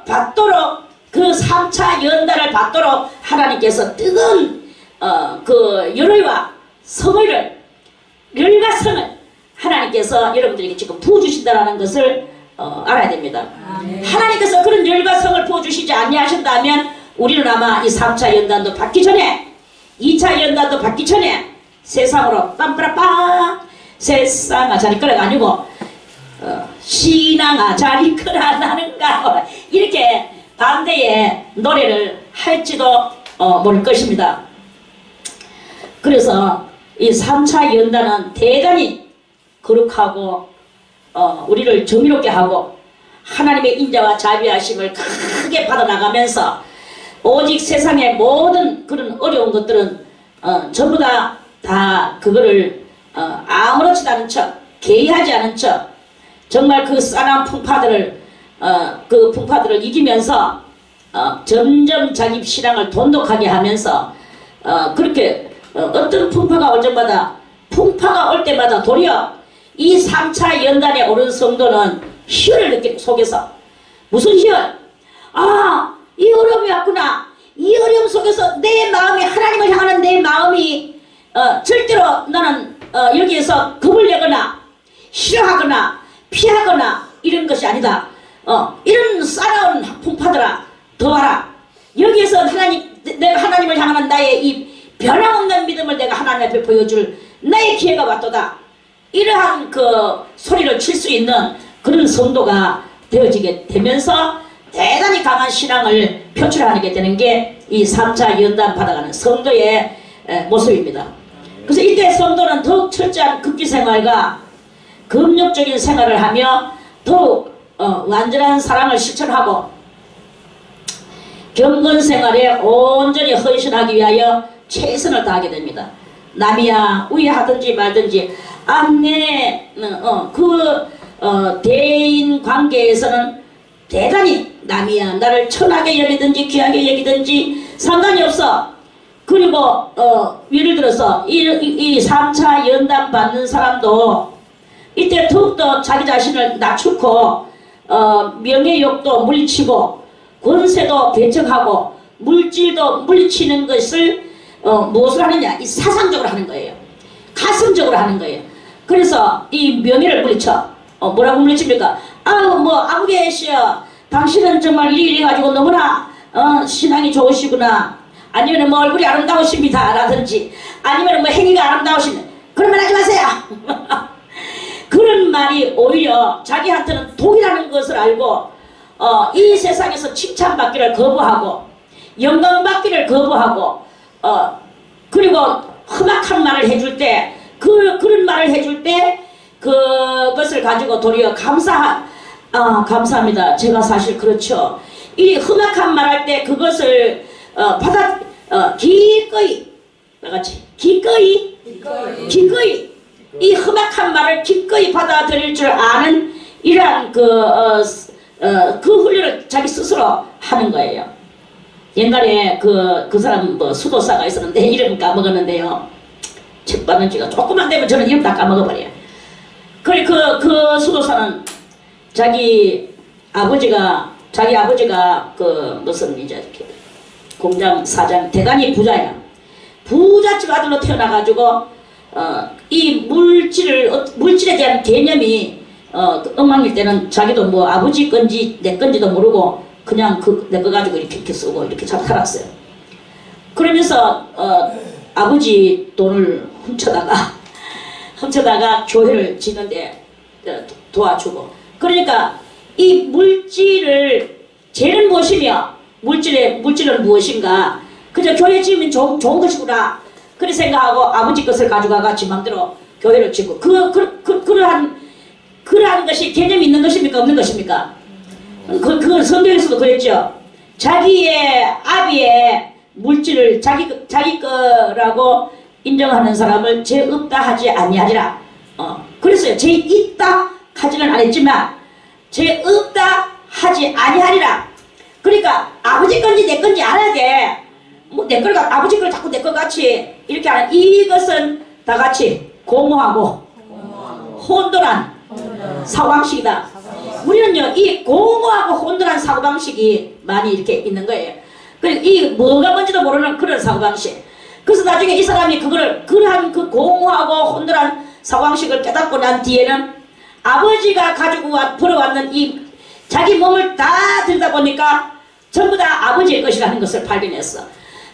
A: 받도록, 그 3차 연단을 받도록 하나님께서 뜨거운 그 열과 성을 하나님께서 여러분들에게 지금 부어주신다는 것을 알아야 됩니다. 하나님께서 그런 열과 성을 부어주시지 아니하신다면 우리는 아마 이 3차 연단도 받기 전에, 2차 연단도 받기 전에 세상으로 빰빠라빵 세상아 잘 이끌어가 아니고 신앙아 잘 이끌어 나는가 이렇게 반대의 노래를 할지도 모를 것입니다. 그래서 이 3차 연단은 대단히 거룩하고 우리를 정의롭게 하고 하나님의 인자와 자비하심을 크게 받아나가면서 오직 세상의 모든 그런 어려운 것들은 전부 다 그거를 아무렇지도 않은 척, 개의하지 않은 척, 정말 그 싸나운 풍파들을 그 풍파들을 이기면서 점점 자기 신앙을 돈독하게 하면서 그렇게 어떤 풍파가 올 때마다 도리어 이 3차 연단에 오른 성도는 희열을 느끼고 속에서 무슨 희열? 이 어려움이 왔구나. 이 어려움 속에서 내 마음이 하나님을 향하는 내 마음이 절대로 나는 여기에서 겁을 내거나 싫어하거나 피하거나 이런 것이 아니다. 이런 싸나운 풍파들아 더 와라. 여기에서 내가 하나님을 향하는 나의 이 변함없는 믿음을 내가 하나님 앞에 보여줄 나의 기회가 왔도다. 이러한 그 소리를 칠 수 있는 그런 성도가 되어지게 되면서 대단히 강한 신앙을 표출하게 되는 게 이 3차 연단 받아가는 성도의 모습입니다. 그래서 이때 성도는 더욱 철저한 극기생활과 금욕적인 생활을 하며 더욱 완전한 사랑을 실천하고 경건생활에 온전히 헌신하기 위하여 최선을 다하게 됩니다. 남이야 우애하든지 말든지 대인 관계에서는 대단히 남이야 나를 천하게 여기든지 귀하게 여기든지 상관이 없어. 그리고 예를 들어서 이 3차 연단 받는 사람도 이때 더욱더 자기 자신을 낮추고 명예욕도 물리치고 권세도 배척하고 물질도 물리치는 것을 무엇을 하느냐? 이 사상적으로 하는 거예요. 가성적으로 하는 거예요. 그래서 이 명예를 물리쳐. 뭐라고 물리칩니까? 아유 뭐 아무개시여 당신은 정말 이래 가지고 너무나 신앙이 좋으시구나. 아니면 뭐 얼굴이 아름다우십니다 라든지 아니면 뭐 행위가 아름다우십니다. 그런 말 하지 마세요. 그런 말이 오히려 자기한테는 독이라는 것을 알고 이 세상에서 칭찬받기를 거부하고 영광받기를 거부하고 그리고 험악한 말을 해줄 때 그런 말을 해줄 때 그것을 가지고 도리어 감사합니다. 제가 사실 그렇죠. 이 험악한 말할 때 그것을 기꺼이 나같이 기꺼이 이 험악한 말을 기꺼이 받아들일 줄 아는 이러한 그 훈련을 자기 스스로 하는 거예요. 옛날에 그 사람 뭐 수도사가 있었는데 이름 까먹었는데요. 책 받는 지가 조금만 되면 저는 이름 다 까먹어버려요. 그래 그 수도사는 자기 아버지가 그 무슨 이제 이렇게 공장 사장 대단히 부자야. 부잣집 아들로 태어나가지고 이 물질에 대한 개념이 엉망일 때는 자기도 뭐 아버지 건지 내 건지도 모르고 그냥 내 거 가지고 이렇게 쓰고 이렇게 잘 살았어요. 그러면서 아버지 돈을 훔쳐다가 교회를 짓는데 도와주고. 그러니까 이 물질을 죄는 무엇이며 물질은 무엇인가? 그저 교회 지으면 좋은 것이구나. 그렇게 생각하고 아버지 것을 가져가가 지 맘대로 교회를 짓고 그러한 것이 개념이 있는 것입니까? 없는 것입니까? 그 성경에서도 그랬죠. 자기의 아비의 물질을 자기 거라고 인정하는 사람을 죄 없다 하지 아니하리라. 그랬어요. 죄 있다 하지는 않았지만 죄 없다 하지 아니하리라. 그러니까 아버지 건지 내 건지 알아야 돼. 뭐 내 걸 아버지 걸 자꾸 내 것 같이 이렇게 하는 이것은 다 같이 공허하고 혼돈한 사고방식이다. 우리는요 이 공허하고 혼돈한 사고방식이 많이 이렇게 있는 거예요. 그리고 이 뭐가 뭔지도 모르는 그런 사고방식. 그래서 나중에 이 사람이 그러한 그 공허하고 혼돈한 사고방식을 깨닫고 난 뒤에는 아버지가 가지고 벌어왔는 이 자기 몸을 다 들다 보니까 전부 다 아버지의 것이라는 것을 발견했어.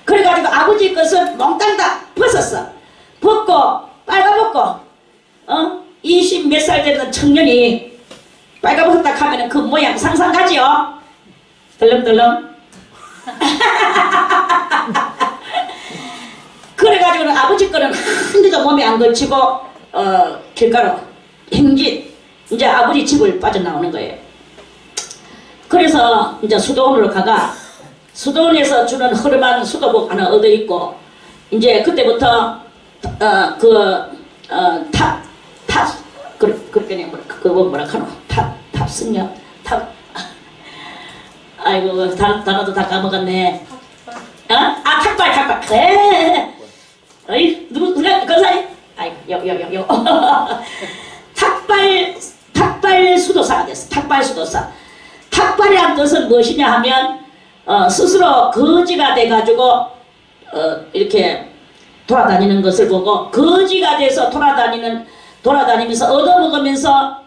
A: 그래가지고 아버지의 것을 몽땅 다 벗었어. 벗고 빨가벗고 20 몇 살 되는 청년이 빨가벗었다 하면은 그 모양 상상가지요. 덜렁덜렁. 그래가지고는 아버지 거는 한 대도 몸에 안 걸치고 길가로 행진 이제 아버지 집을 빠져나오는 거예요. 그래서 이제 수도원으로 가가 수도원에서 주는 허름한 수도복 하나 얻어 입고 이제 그때부터 그렇게 그거 뭐라 하노 탑승력 아이고 단어도 다 까먹었네. 탁발 그래. 어이 누가 건사님? 아이고 요 탁발 수도사가 됐어. 탁발 수도사. 탁발이란 뜻은 무엇이냐 하면 스스로 거지가 돼가지고 이렇게 돌아다니는 것을 보고 거지가 돼서 돌아다니면서 얻어먹으면서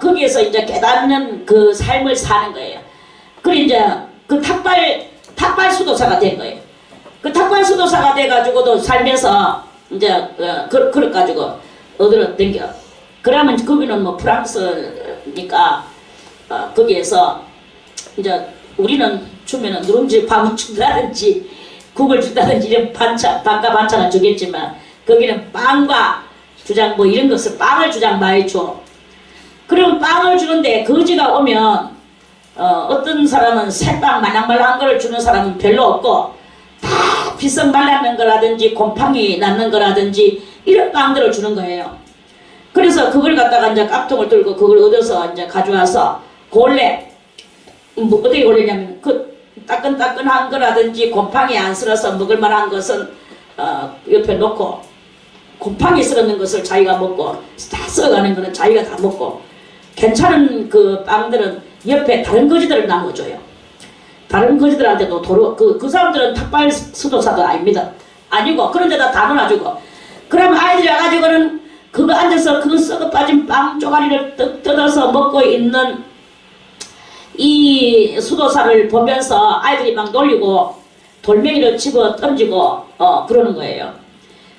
A: 거기에서 이제 깨닫는 그 삶을 사는 거예요. 그리고 이제 그 탁발 수도사가 된 거예요. 그 탁발 수도사가 돼가지고도 살면서 이제 그래 가지고 어디로 댕겨. 그러면 거기는 뭐 프랑스니까 거기에서 이제 우리는 주면은 누룽지 밥을 준다든지 국을 준다든지 이런 반찬, 밥과 반찬을 주겠지만 거기는 빵과 주장 뭐 이런 것을 빵을 주장 많이 줘. 그럼 빵을 주는데 거지가 오면 어떤 사람은 새빵 말랑말랑한 걸 주는 사람은 별로 없고 다 비석 말랐는 거라든지 곰팡이 났는 거라든지 이런 빵들을 주는 거예요. 그래서 그걸 갖다가 이제 깍통을 들고 그걸 얻어서 이제 가져와서 골래 뭐 어떻게 골래냐면 그 따끈따끈한 거라든지 곰팡이 안 쓸어서 먹을 만한 것은 옆에 놓고 곰팡이 쓸었는 것을 자기가 먹고 다 썩어가는 거는 자기가 다 먹고 괜찮은 그 빵들은 옆에 다른 거지들을 나눠줘요. 다른 거지들한테도 도로 그 사람들은 탁발 수도사도 아닙니다. 아니고 그런 데다 다 넣어주고 그럼 아이들이 와가지고는 그거 앉아서 그 썩어 빠진 빵 쪼가리를 뜯어서 먹고 있는 이 수도사를 보면서 아이들이 막 놀리고 돌멩이를 집어 던지고 그러는 거예요.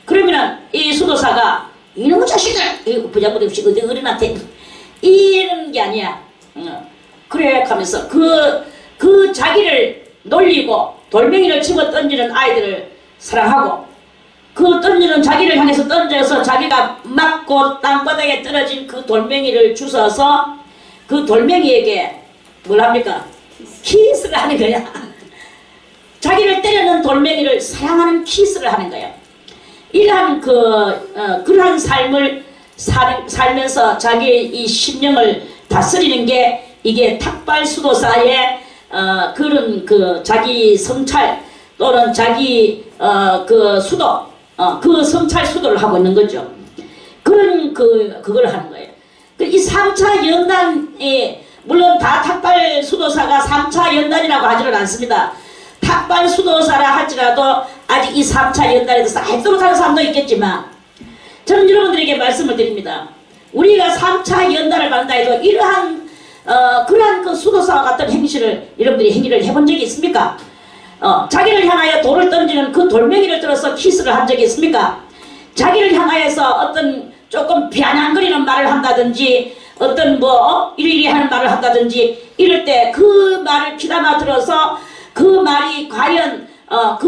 A: 그러면은 이 수도사가 이놈의 자식들! 이 부자부대 없이 어린한테 이러는 게 아니야. 그래 하면서 그 자기를 놀리고 돌멩이를 집어 던지는 아이들을 사랑하고 그 던지는 자기를 향해서 던져서 자기가 맞고 땅바닥에 떨어진 그 돌멩이를 주워서 그 돌멩이에게 뭘 합니까? 키스를 하는 거야. 자기를 때리는 돌멩이를 사랑하는 키스를 하는 거야. 이러한 그러한 삶을 살면서 자기의 이 심령을 다스리는 게 이게 탁발 수도사의 그런 그 자기 성찰 또는 자기 그 수도 그 성찰 수도를 하고 있는 거죠. 그런 그걸 하는 거예요. 이 3차 연단에 물론 다 탁발 수도사가 3차 연단이라고 하지는 않습니다. 탁발 수도사라 할지라도 아직 이 3차 연단에서 살도록 하는 사람도 있겠지만 저는 여러분들에게 말씀을 드립니다. 우리가 3차 연단을 받는다 해도 이러한 그러한 그 수도사와 같은 행실을 여러분들이 행위를 해본 적이 있습니까? 자기를 향하여 돌을 던지는 그 돌멩이를 들어서 키스를 한 적이 있습니까? 자기를 향하여서 어떤 조금 비아냥거리는 말을 한다든지 어떤 뭐 이리이리 하는 말을 한다든지 이럴 때 그 말을 귀담아 들어서 그 말이 과연 그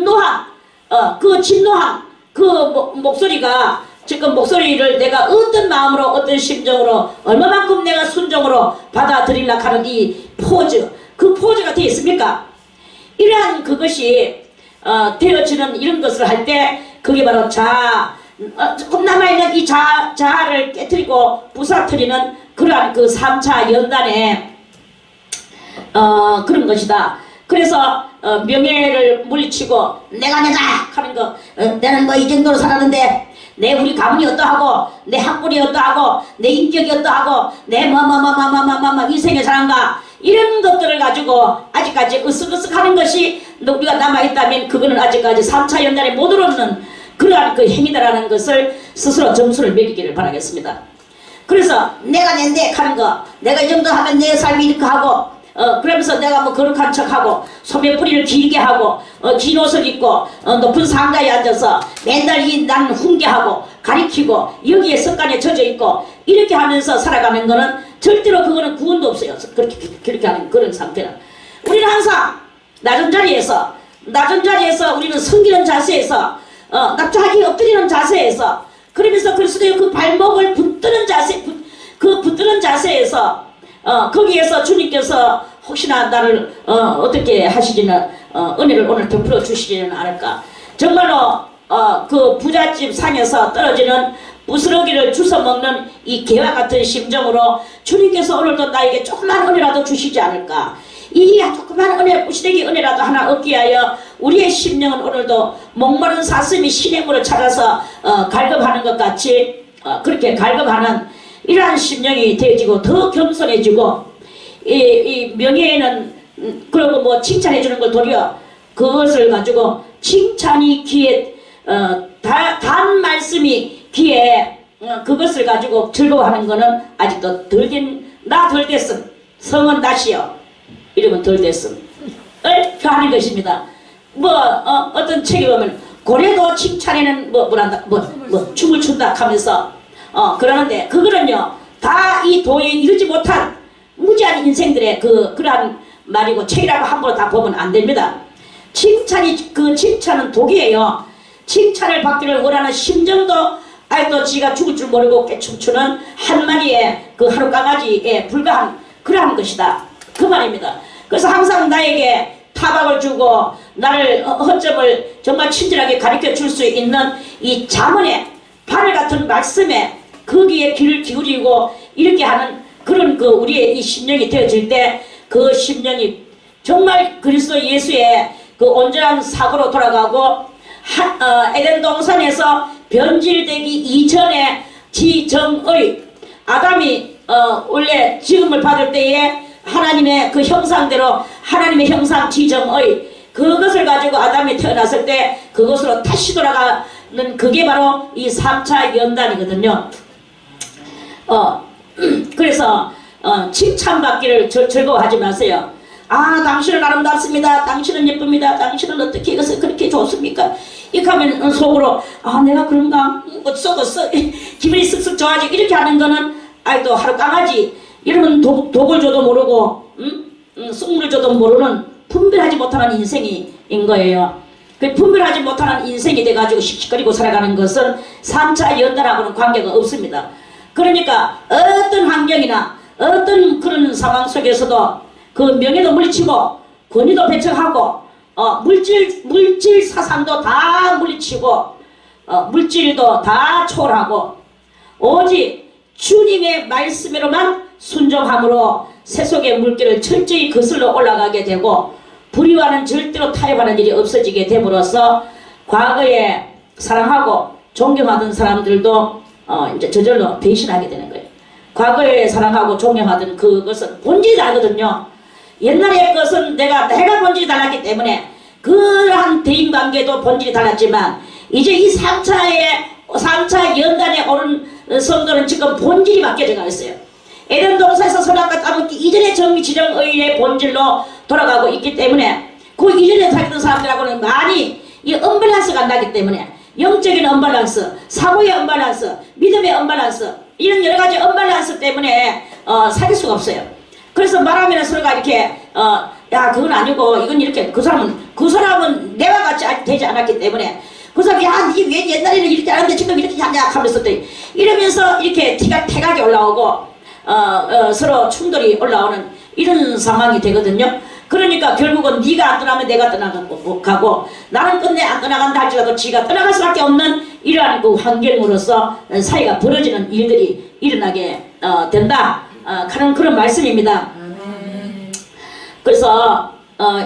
A: 노함 그 진노함 그 목소리가 지금 목소리를 내가 어떤 마음으로 어떤 심정으로 얼마만큼 내가 순종으로 받아들이려고 하는 이 포즈 그 포즈가 되어 있습니까? 이러한 그것이 되어지는 이런 것을 할 때 그게 바로 조금 남아있는 이 자아를 깨뜨리고 부사뜨리는 그러한 그 3차 연단의 그런 것이다. 그래서 명예를 물리치고 내가 하는 거 나는 뭐 이 정도로 살았는데 내 우리 가문이 어떠하고 내 학벌이 어떠하고 내 인격이 어떠하고 내 인생의 사랑과 이런 것들을 가지고 아직까지 으쓱으쓱하는 것이 우리가 남아있다면 그거는 아직까지 3차 연단에 못 오르는 그러한 그 행위다라는 것을 스스로 점수를 매기기를 바라겠습니다. 그래서 내가 낸데 하는 거 내가 이 정도 하면 내 삶이 이렇게 하고 그러면서 내가 뭐 거룩한 척하고 소매 뿌리를 길게 하고 긴 옷을 입고 높은 상가에 앉아서 맨날 난 훈계하고 가리키고 여기에 습관에 젖어 있고 이렇게 하면서 살아가는 거는 절대로 그거는 구원도 없어요. 그렇게 하는 그런 상태는 우리는 항상 낮은 자리에서 우리는 섬기는 자세에서 납작하게 엎드리는 자세에서 그러면서 그리스도의 그 발목을 붙드는 자세 그 붙드는 자세에서 거기에서 주님께서 혹시나 나를 어떻게 하시지는 은혜를 오늘 베풀어 주시지는 않을까. 정말로 그 부잣집 상에서 떨어지는 부스러기를 주워 먹는 이 개와 같은 심정으로 주님께서 오늘도 나에게 조그만 은혜라도 주시지 않을까. 이 조그만 은혜, 무시되기 은혜라도 하나 얻기 위하여 우리의 심령은 오늘도 목마른 사슴이 시냇물을 찾아서 갈급하는 것 같이 그렇게 갈급하는 이러한 심령이 되어지고 더 겸손해지고 이 명예에는 그리고 뭐 칭찬해 주는 걸 도리어 그것을 가지고 칭찬이 귀에 단 말씀이 귀에 그것을 가지고 즐거워하는 거는 아직도 덜 됐음 성은 다시요 이러면 덜 됐음 을 하는 것입니다. 뭐 어떤 책에 보면 고래도 칭찬에는 뭐란다 뭐 춤을 춘다 하면서 그러는데 그거는요 다 이 도에 이르지 못한 무지한 인생들의 그러한 말이고 책이라고 함부로 다 보면 안 됩니다. 칭찬은 독이에요. 칭찬을 받기를 원하는 심정도 아직도 지가 죽을 줄 모르고 깨춤추는 한 마리의 그 하루 강아지에 불과한 그러한 것이다. 그 말입니다. 그래서 항상 나에게 타박을 주고 나를 허점을 정말 친절하게 가르쳐 줄 수 있는 이 잠언의 바늘 같은 말씀에 거기에 귀를 기울이고 이렇게 하는 그런 그 우리의 이 심령이 되어질 때 그 심령이 정말 그리스도 예수의 그 온전한 사고로 돌아가고 에덴 동산에서 변질되기 이전에 지정의 아담이 원래 지음을 받을 때에 하나님의 그 형상대로 하나님의 형상 지정의 그것을 가지고 아담이 태어났을 때 그것으로 다시 돌아가는 그게 바로 이 3차 연단이거든요. 그래서 칭찬받기를 즐거워하지 마세요. 아, 당신은 아름답습니다. 당신은 예쁩니다. 당신은 어떻게 이것을 그렇게 좋습니까? 이렇게 하면 속으로 아, 내가 그런가? 썩었어. 기분이 쓱쓱 좋아지고 이렇게 하는 거는 아이도 하루 강아지 이러면 독을 줘도 모르고 쑥물을 줘도 모르는 분별하지 못하는 인생인 거예요. 그 분별하지 못하는 인생이 돼가지고 씩씩거리고 살아가는 것은 3차 연단하고는 관계가 없습니다. 그러니까 어떤 환경이나 어떤 그런 상황 속에서도 그 명예도 물리치고 권위도 배척하고 물질 사상도 다 물리치고 물질도 다 초월하고 오직 주님의 말씀으로만 순종함으로 세속의 물결을 철저히 거슬러 올라가게 되고 불의와는 절대로 타협하는 일이 없어지게 됨으로써 과거에 사랑하고 존경하던 사람들도 이제 저절로 배신하게 되는 거예요. 과거에 사랑하고 존경하던 그것은 본질이 다르거든요. 옛날의 것은 내가 본질이 달랐기 때문에 그러한 대인관계도 본질이 달랐지만 이제 이 3차 연단에 오른 성도는 지금 본질이 바뀌어져 가 있어요. 에덴 동산에서 선악과 따먹기 이전의 정지정의의 본질로 돌아가고 있기 때문에 그 이전에 살던 사람들하고는 많이 이 언밸런스가 나기 때문에 영적인 언밸런스, 사고의 언밸런스, 믿음의 언밸런스 이런 여러가지 언밸런스 때문에 사귈 수가 없어요. 그래서 말하면 서로가 이렇게 야 그건 아니고 이건 이렇게 그 사람은 내가 같이 아직 되지 않았기 때문에 그 사람이 야 니 왜 옛날에는 이렇게 안 하는데 지금 이렇게 하냐 하면서 이러면서 이렇게 태각이 올라오고 서로 충돌이 올라오는 이런 상황이 되거든요. 그러니까 결국은 네가 안 떠나면 내가 떠나가고 나는 끝내 안 떠나간다 할지라도 지가 떠나갈 수밖에 없는 이러한 그 환경으로서 사이가 벌어지는 일들이 일어나게 된다 하는 그런 말씀입니다. 그래서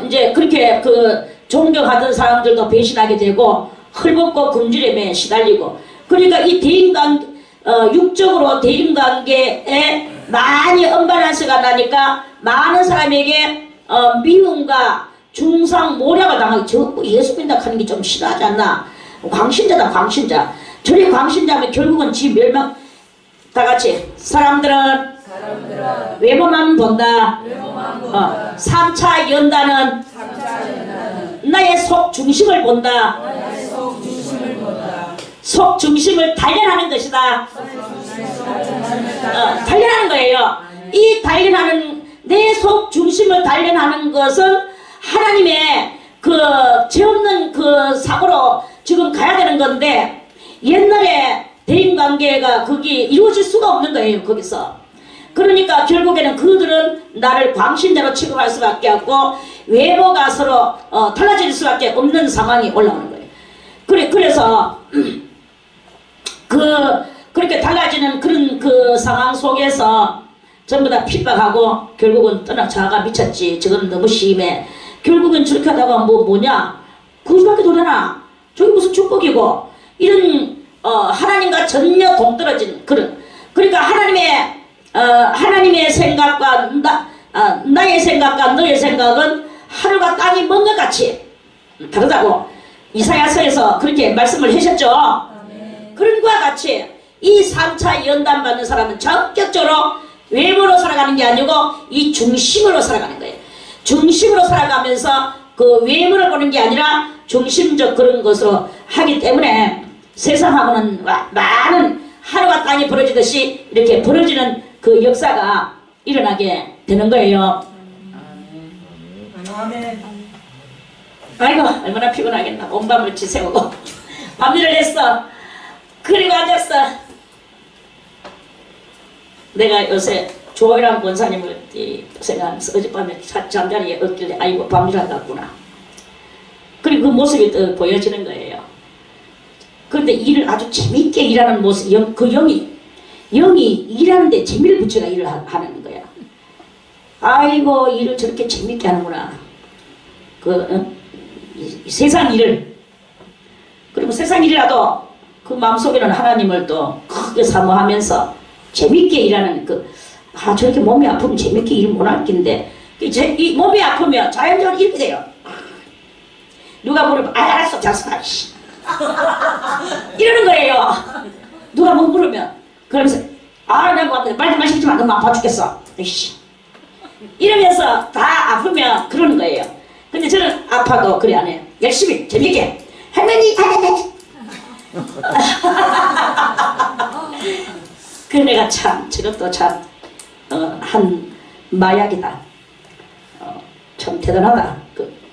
A: 이제 그렇게 그 존경하던 사람들도 배신하게 되고 헐벗고 굶주림에 시달리고 그러니까 이 육적으로 대인관계에 많이 언밸런스가 나니까 많은 사람에게 미움과 중상 모략을 당하고 저 예수 믿는다 하는 게 좀 싫어하지 않나. 광신자다 광신자. 저리 광신자면 결국은 지 멸망. 다 같이 사람들은 외모만 본다. 3차 연단은 나의 속 중심을 본다. 속 중심을 단련하는 것이다. 단련하는 거예요. 이 단련하는 내 속 중심을 단련하는 것은 하나님의 그 죄 없는 그 사고로 지금 가야 되는 건데 옛날에 대인관계가 거기 이루어질 수가 없는 거예요. 거기서. 그러니까 결국에는 그들은 나를 광신자로 취급할 수밖에 없고 외모가 서로 달라질 수밖에 없는 상황이 올라오는 거예요. 그래서 그렇게 달라지는 그런 그 상황 속에서 전부 다 핍박하고 결국은 자가 미쳤지 저건 너무 심해 결국은 저렇게 하다가 뭐냐 그것밖에 도되나 저게 무슨 축복이고 이런 하나님과 전혀 동떨어진 그러니까 하나님의 생각과 나의 생각과 너의 생각은 하늘과 땅이 먼 것 같이 다르다고 이사야서에서 그렇게 말씀을 하셨죠. 그런 것과 같이 이 3차 연단 받는 사람은 전격적으로 외모로 살아가는 게 아니고 이 중심으로 살아가는 거예요. 중심으로 살아가면서 그 외모를 보는 게 아니라 중심적 그런 것으로 하기 때문에 세상하고는 많은 하늘과 땅이 벌어지듯이 이렇게 벌어지는 그 역사가 일어나게 되는 거예요.
B: 아멘.
A: 아이고 얼마나 피곤하겠나. 온 밤을 지새우고 밤일을 했어. 그리고 앉았어. 내가 요새 조이란 권사님을 생각하면서 어젯밤에 잠자리에 얻길래 아이고 밤일을 갔구나. 그리고 그 모습이 또 보여지는 거예요. 그런데 일을 아주 재밌게 일하는 모습, 그 영이 일하는데 재미를 붙여가 일을 하는 거야. 아이고 일을 저렇게 재밌게 하는구나. 이 세상 일을. 그리고 세상 일이라도 그 마음속에는 하나님을 또 크게 사모하면서 재밌게 일하는 저렇게 몸이 아프면 재밌게 일 못할 텐데 이 몸이 아프면 자연적으로 이렇게 돼요. 누가 물으면 알았어 자식아 이러는 거예요. 누가 뭐 물으면 그러면서 내가 말도 시키지 마. 너무 아파 죽겠어. 에이씨. 이러면서 다 아프면 그러는 거예요. 근데 저는 아파도 그래 안 해요. 열심히 재밌게 할머니 그 내가 참 저것도 참 한 마약이다. 참 대단하다.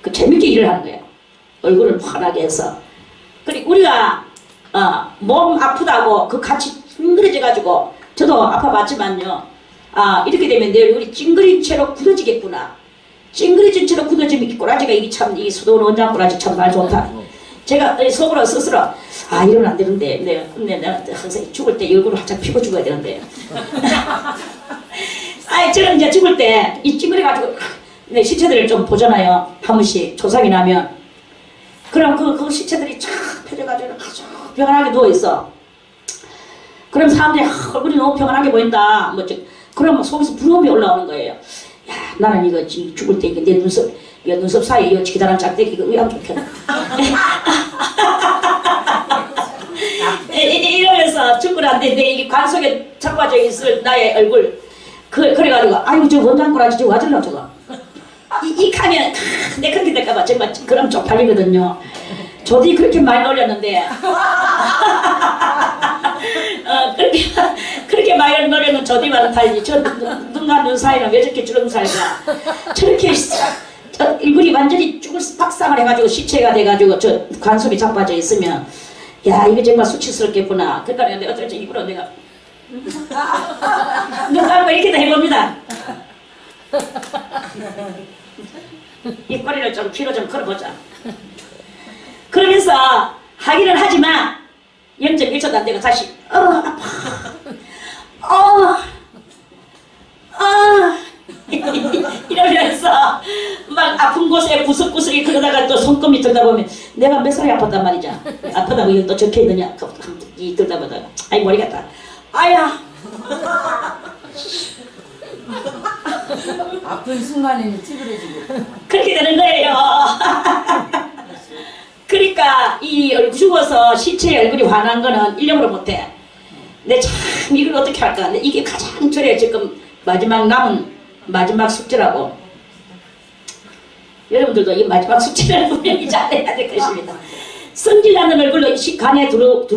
A: 그 재밌게 일을 하는 거예요. 얼굴을 환하게 해서. 그리고 우리가 몸 아프다고 같이 찡그려져 가지고 저도 아파봤지만요. 이렇게 되면 내 얼굴이 찡그린 채로 굳어지겠구나. 찡그려진 채로 굳어지면 이 꼬라지가 이 수도원 원장 꼬라지 참 말 좋다. 제가 속으로 스스로 이러면 안 되는데 내가 항상 죽을 때 얼굴을 활짝 피고 죽어야 되는데 저는 이제 죽을 때 이 찡그려 가지고 내 시체들을 좀 보잖아요. 한 번씩 조상이 나면 그럼 그 시체들이 쫙 펴져가지고 아주 평안하게 누워있어. 그럼 사람들이 얼굴이 너무 평안하게 보인다. 그러면 속에서 부러움이 올라오는 거예요. 야, 나는 이거 죽을 때 내 눈썹 사이에 이 기다란 짝대기 이거 의학 좀 펴. 이러면서 죽으라는데 내 관 속에 잡아져 있을 나의 얼굴 그래가지고 아이고 저 원장 꼬라지 저거 와줄라 저거. 이 하면 내 그렇게 될까봐 정말 그럼 쪽팔리거든요. 저도 그렇게 많이 놀렸는데 그렇게 많이 놀려는 저디만 달리 저 눈과 눈 사이는 왜 저렇게 주름살까 저렇게 얼굴이 완전히 죽을 박상을 해가지고 시체가 돼가지고 저 관속에 자빠져 있으면 야 이거 정말 수치스럽겠구나. 그러니까 내가 어쩌지 입으로 내가 눈 감고 이렇게도 해봅니다. 입꼬리를 좀 뒤로 좀 걸어보자. 그러면서 하기는 하지만 0.1초도 안 되고 다시 아파 이러면서 막 아픈 곳에 구석구석에 그러다가 또 손금이 들다 보면 내가 몇 살이 아팠단 말이죠. 아프다고 이거 또 적혀있느냐 이 들다 보다가 아이 모르겠다. 아야
B: 아픈 순간에는 찌그러지고
A: 그렇게 되는 거예요. 그러니까 이 죽어서 시체의 얼굴이 환한 거는 일념으로 못해. 근데 참 이걸 어떻게 할까. 근데 이게 가장 저래 지금 남은 마지막 숙제라고. 여러분들도 이 마지막 숙제를 분명히 잘해야 될 것입니다. 성질나는 얼굴로 간에 두루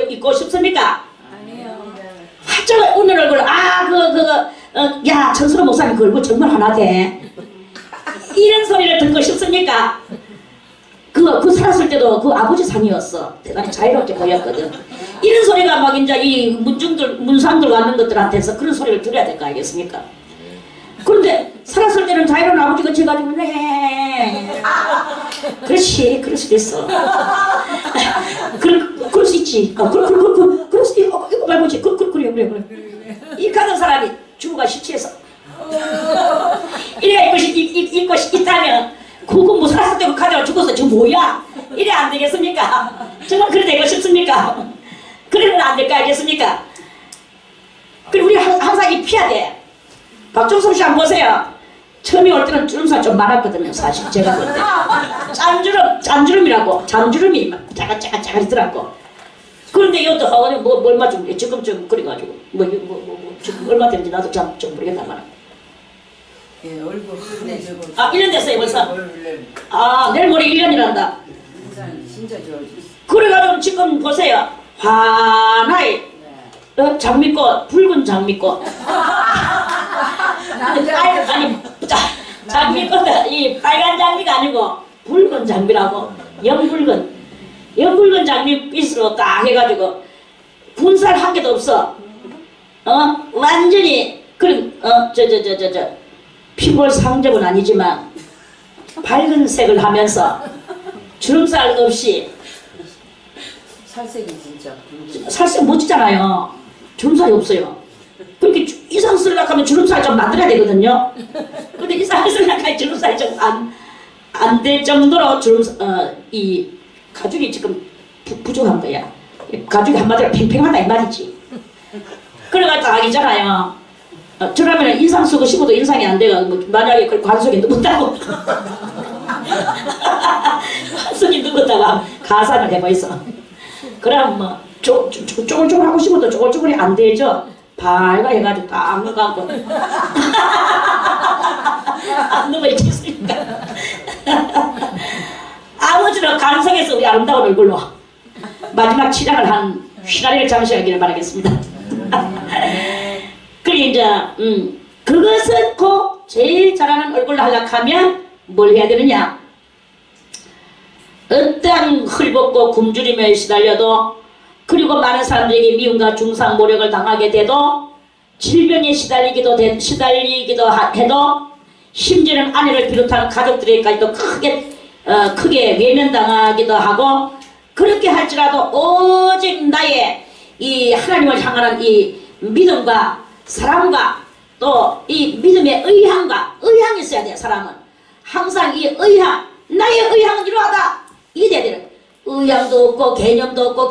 A: 있고 싶습니까?
B: 아니에요.
A: 활짝 웃는 얼굴 야 천수로 목사님 그 얼굴 정말 하나대 이런 소리를 듣고 싶습니까? 그 살았을 때도 그 아버지 상이었어. 대단히 자유롭게 보였거든. 이런 소리가 막 이제 이 문상들 왔는 것들한테서 그런 소리를 들어야 될 거 아니겠습니까? 그런데 살았을 때는 자유로운 아버지가 져가지고 네 그렇지 그럴 수도 있어. 그럴 수 있지. 그럴 수도 있고 이거 말고지 그래. 이 가는 사람이 죽어가 시체에서 이래가 입고 있다면 그거 뭐 살았을 때 가져가 죽어서 저 뭐야? 이래 안 되겠습니까? 정말 그래 되고 싶습니까? 그래는 안 될 거 알겠습니까? 그리고 우리 항상 이 피해야 돼. 박종섭 씨 한번 보세요. 처음에 올 때는 주름살 좀 많았거든요. 사실 제가 볼 때 짠주름이라고 잔주름이 막 짜가짜가짜가리더라고. 그런데 이것도 뭐 얼마 좀 지금 좀 그래가지고 지금 얼마 됐는지 나도 좀 모르겠단 말이야.
B: 예, 얼굴 흔해지고
A: 1년 됐어요 벌써. 내일 모레 1년이란다.
B: 진짜 좋아졌어.
A: 그래가지고 지금 보세요. 환하게 장미꽃, 붉은 장미꽃 아니 장비가 이 빨간 장비가 아니고 붉은 장비라고 연붉은 장비 빛으로 딱 해가지고 군살 한 개도 없어. 완전히 그런 피골 상접은 아니지만 밝은 색을 하면서 주름살 없이
B: 살색이 진짜
A: 살색 멋지잖아요. 주름살이 없어요. 그렇게 이상 쓰려고 하면 주름살 좀 만들어야 되거든요. 근데 이상 쓰려고 하면 주름살이 좀 안 될 정도로 이 가죽이 지금 부족한 거야. 가죽이 한마디로 팽팽하다 이 말이지. 그래가지고 아니잖아요. 저라면 인상 쓰고 싶어도 인상이 안 돼가 만약에 그 관속에 누군다고 관속이 누군다고 가산을 해보이소. 그럼 뭐 쪼글쪼글 하고 싶어도 쪼글쪼글이 안 되죠. 발가 해가지고 딱 누가고 안 누가 있겠습니까? 아버지는 간성에서 우리 아름다운 얼굴로 마지막 치장을 한 휘나리를 장식하기를 바라겠습니다. 그리고 이제 그것은 꼭 제일 잘하는 얼굴로 하려고 하면 뭘 해야 되느냐? 어떠한 헐벗고 굶주림에 시달려도 그리고 많은 사람들에게 미움과 중상 모욕을 당하게 돼도 질병에 시달리기도 해도 심지어는 아내를 비롯한 가족들에게까지도 크게 외면당하기도 하고 그렇게 할지라도 오직 나의 이 하나님을 향하는 이 믿음과 사랑과 또 이 믿음의 의향이 있어야 돼요. 사람은 항상 이 의향, 나의 의향은 이러하다 이게 돼야 돼요. 의향도 없고 개념도 없고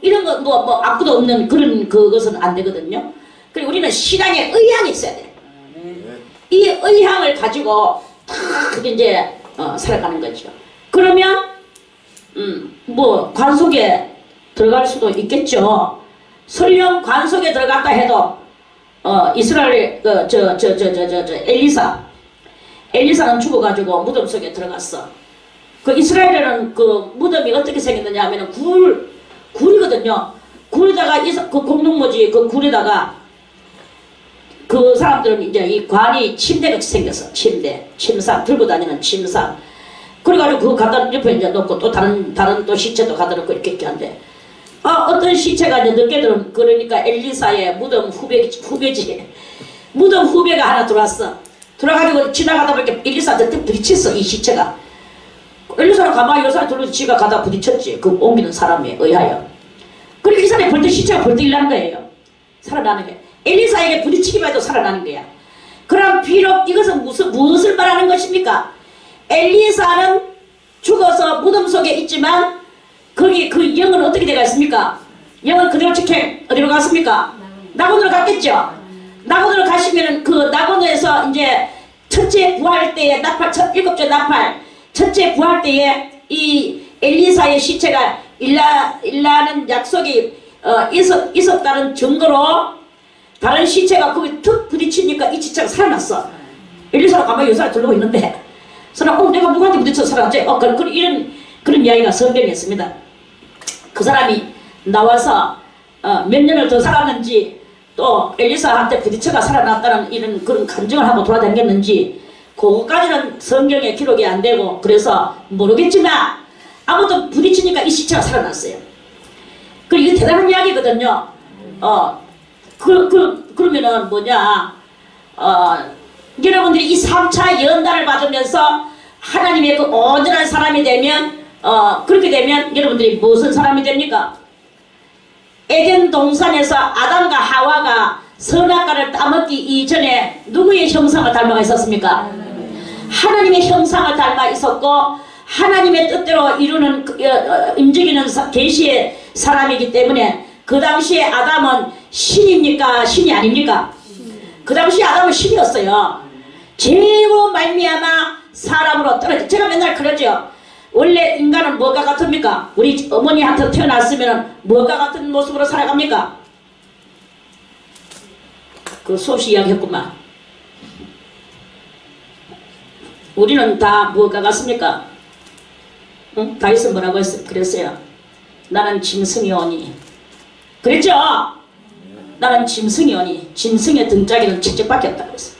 A: 이런 거 아무도 없는 그런 그것은 안 되거든요. 그리고 우리는 신앙의 의향이 있어야 돼요. 이 의향을 가지고 탁 이제 살아가는 거죠. 그러면 관속에 들어갈 수도 있겠죠. 설령 관속에 들어갔다 해도 이스라엘 엘리사는 죽어가지고 무덤 속에 들어갔어. 그 이스라엘에는 그 무덤이 어떻게 생겼느냐 하면은 굴이거든요. 굴에다가 그 공룡모지 그 굴에다가 그 사람들은 이제 이 관이 침대같이 생겼어. 침상 들고 다니는 침상. 그래가지고 그거 갖다 옆에 이제 놓고 또 다른 또 시체도 갖다 놓고 이렇게 한데 어떤 시체가 이제 늦게들은 그러니까 엘리사의 무덤 후배지 무덤 후배가 하나 들어왔어. 들어가지고 지나가다 보니까 엘리사한테 부딪혔어. 이 시체가. 엘리사는 가만히 요사를 들고 지가 가다 부딪혔지. 그 옮기는 사람에 의하여. 그리고 이 사람이 벌떡 시체가 벌떡 일어나는 거예요. 살아나는 거예요. 엘리사에게 부딪히기만 해도 살아나는 거야. 그럼 비록 이것은 무엇을 말하는 것입니까? 엘리사는 죽어서 무덤 속에 있지만 거기 그 영은 어떻게 돼갔습니까? 영은 그대로 직행 어디로 갔습니까? 낙원으로 갔겠죠. 낙원으로 가시면은 그 낙원에서 이제 첫째 부활 때에 일곱째 나팔 첫째 부활 때에 이 엘리사의 시체가 일라는 약속이 있었다는 증거로 다른 시체가 거기 툭 부딪히니까 이 시체가 살아났어. 엘리사가 가만히 요사를 들고 있는데 사람 내가 누구한테 부딪혀서 살았지? 그런 이야기가 성경에 있습니다. 그 사람이 나와서 몇 년을 더 살았는지 또 엘리사한테 부딪혀가 살아났다는 이런 그런 간증을 하고 돌아다녔는지 그거까지는 성경에 기록이 안 되고 그래서 모르겠지만 아무튼 부딪히니까 이 시체가 살아났어요. 이게 대단한 이야기거든요. 그러면은 뭐냐 여러분들이 이 3차 연단을 받으면서 하나님의 그 온전한 사람이 되면 그렇게 되면 여러분들이 무슨 사람이 됩니까? 에덴 동산에서 아담과 하와가 선악과를 따먹기 이전에 누구의 형상을 닮아 있었습니까? 하나님의 형상을 닮아 있었고 하나님의 뜻대로 이루는 움직이는 계시의 사람이기 때문에 그 당시에 아담은 신입니까? 신이 아닙니까? 그 당시에 아담은 신이었어요. 죄로 말미암아 사람으로 떨어져. 제가 맨날 그러죠. 원래 인간은 뭐가 같습니까? 우리 어머니한테 태어났으면 뭐가 같은 모습으로 살아갑니까? 그 수없이 이야기했구만. 우리는 다 뭐가 같습니까? 응? 다윗은 뭐라고 그랬어요? 나는 짐승이오니. 그랬죠? 나는 짐승이오니 짐승의 등짝에는 채찍밖에 없다 그랬어.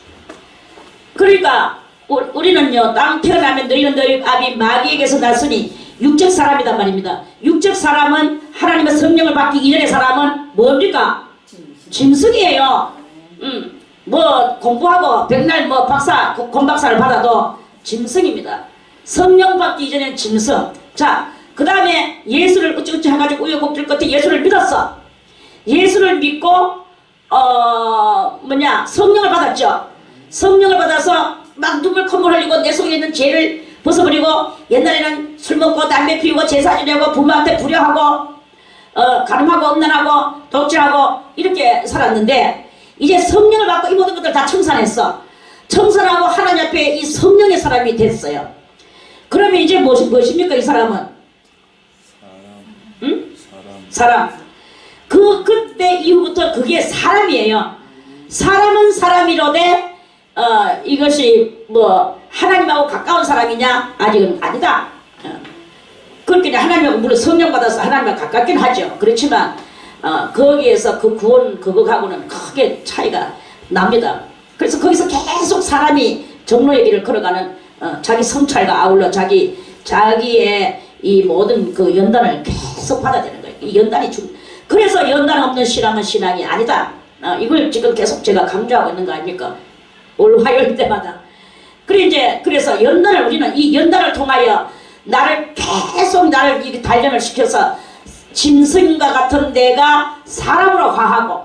A: 그러니까 우리는요, 땅 태어나면 너희는 너희 아비 마귀에게서 났으니 육적 사람이단 말입니다. 육적 사람은 하나님의 성령을 받기 이전의 사람은 뭡니까? 짐승이에요. 뭐 공부하고 백날 뭐 박사 공박사를 받아도 짐승입니다. 성령 받기 이전엔 짐승. 자, 그 다음에 예수를 어찌어찌 해가지고 우여곡절 끝에 예수를 믿었어. 예수를 믿고 성령을 받았죠. 성령을 받아서 막 눈물 콧물 흘리고 내 속에 있는 죄를 벗어버리고, 옛날에는 술 먹고 담배 피우고 제사 지내고 부모한테 불효하고 가늠하고 음란하고 독질하고 이렇게 살았는데, 이제 성령을 받고 이 모든 것들 다 청산했어. 청산하고 하나님 앞에 이 성령의 사람이 됐어요. 그러면 이제 무엇입니까 이 사람은? 응? 사람. 그때 이후부터 그게 사람이에요. 사람은 사람이로되 이것이 뭐 하나님하고 가까운 사람이냐? 아직은 아니다. 그렇게 하나님하고 물론 성령 받아서 하나님하고 가깝긴 하죠. 그렇지만 거기에서 그 구원 그거하고는 크게 차이가 납니다. 그래서 거기서 계속 사람이 정로의 길을 걸어가는 자기 성찰과 아울러 자기의 이 모든 그 연단을 계속 받아야 되는 거예요. 이 연단이 그래서 연단 없는 신앙은 신앙이 아니다. 이걸 지금 계속 제가 강조하고 있는 거 아닙니까? 올 화요일 때마다. 그래서 연단을 우리는 이 연단을 통하여 계속 나를 이렇게 단련을 시켜서 짐승과 같은 내가 사람으로 화하고,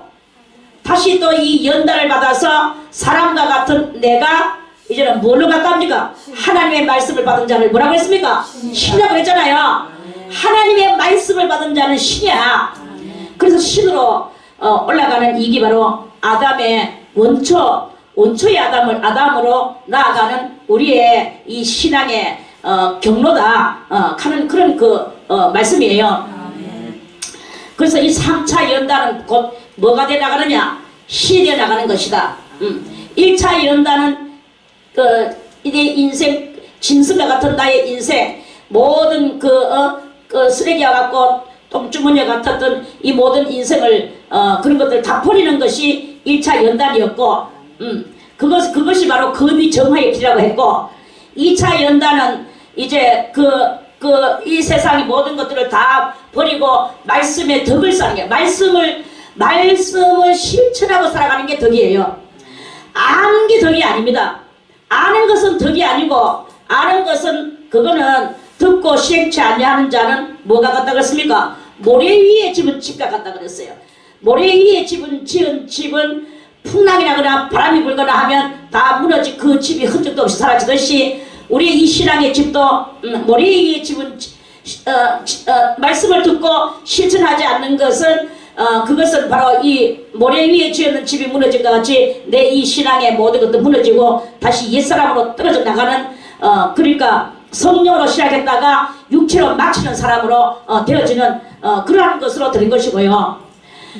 A: 다시 또 이 연단을 받아서 사람과 같은 내가 이제는 뭘로 갔답니까? 하나님의 말씀을 받은 자를 뭐라고 했습니까? 신이라고 했잖아요. 하나님의 말씀을 받은 자는 신이야. 그래서 신으로 올라가는 이게 바로 아담의 원초의 아담으로 나아가는 우리의 이 신앙의 경로다 하는 그런 말씀이에요. 그래서 이 3차 연단은 곧 뭐가 돼 나가느냐? 신이 돼 나가는 것이다. 1차 연단은 이제 인생, 짐승과 같은 나의 인생, 모든 쓰레기와 같고 똥주머니와 같았던 이 모든 인생을 그런 것들 다 버리는 것이 1차 연단이었고, 그것이 바로 금이 정화의 길이라고 했고, 2차 연단은 이제 이 세상의 모든 것들을 다 버리고 말씀의 덕을 쌓는 게, 말씀을 실천하고 살아가는 게 덕이에요. 아는 게 덕이 아닙니다. 아는 것은 덕이 아니고, 아는 것은 그거는 듣고 시행치 아니하는 자는 뭐가 같다 그랬습니까? 모래 위에 집은 집과 같다 그랬어요. 모래 위에 지은 집은 풍랑이 나거나 바람이 불거나 하면 다 무너지 그 집이 흔적도 없이 사라지듯이, 우리의 이 신앙의 집도 모래 위에 집은 말씀을 듣고 실천하지 않는 것은 그것은 바로 이 모래 위에 지었는 집이 무너진 것 같이 내 이 신앙의 모든 것도 무너지고 다시 옛사람으로 떨어져 나가는, 그러니까 성령으로 시작했다가 육체로 마치는 사람으로 되어지는 그러한 것으로 된 것이고요.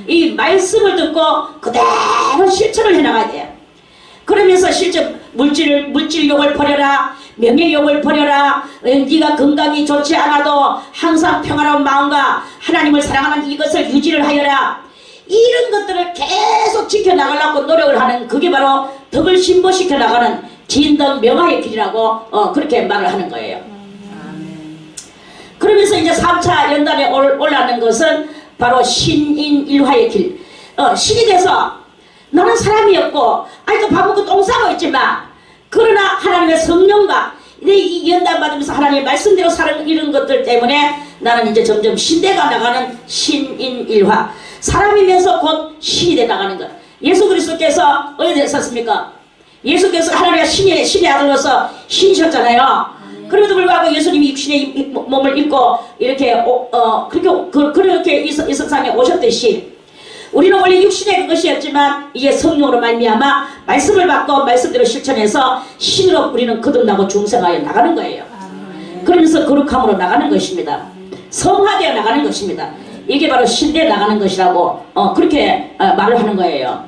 A: 이 말씀을 듣고 그대로 실천을 해나가야 돼요. 그러면서 실제 물질욕을 버려라, 명예욕을 버려라, 네가 건강이 좋지 않아도 항상 평화로운 마음과 하나님을 사랑하는 이것을 유지를 하여라. 이런 것들을 계속 지켜나가려고 노력을 하는, 그게 바로 덕을 신보시켜 나가는 진덕 명화의 길이라고 그렇게 말을 하는 거예요. 그러면서 이제 3차 연단에 올라가는 것은 바로 신인일화의 길. 신이 돼서 나는 사람이었고 아직도 밥 먹고 똥 싸고 있지만, 그러나 하나님의 성령과 이 연단 받으면서 하나님의 말씀대로 사는 이런 것들 때문에 나는 이제 점점 신대가 나가는 신인일화, 사람이면서 곧 신이 돼 나가는 것. 예수 그리스도께서 어디에 섰습니까? 예수께서 하나님의 신의 아들로서 신이셨잖아요. 그럼에도 불구하고 예수님이 육신의 몸을 입고 이렇게 그렇게 이 세상에 오셨듯이, 우리는 원래 육신의 그것이었지만 이제 성령으로 말미암아 말씀을 받고 말씀대로 실천해서 신으로 우리는 거듭나고 중생하여 나가는 거예요. 그러면서 거룩함으로 나가는 것입니다. 성화되어 나가는 것입니다. 이게 바로 신되어 나가는 것이라고 그렇게 말을 하는 거예요.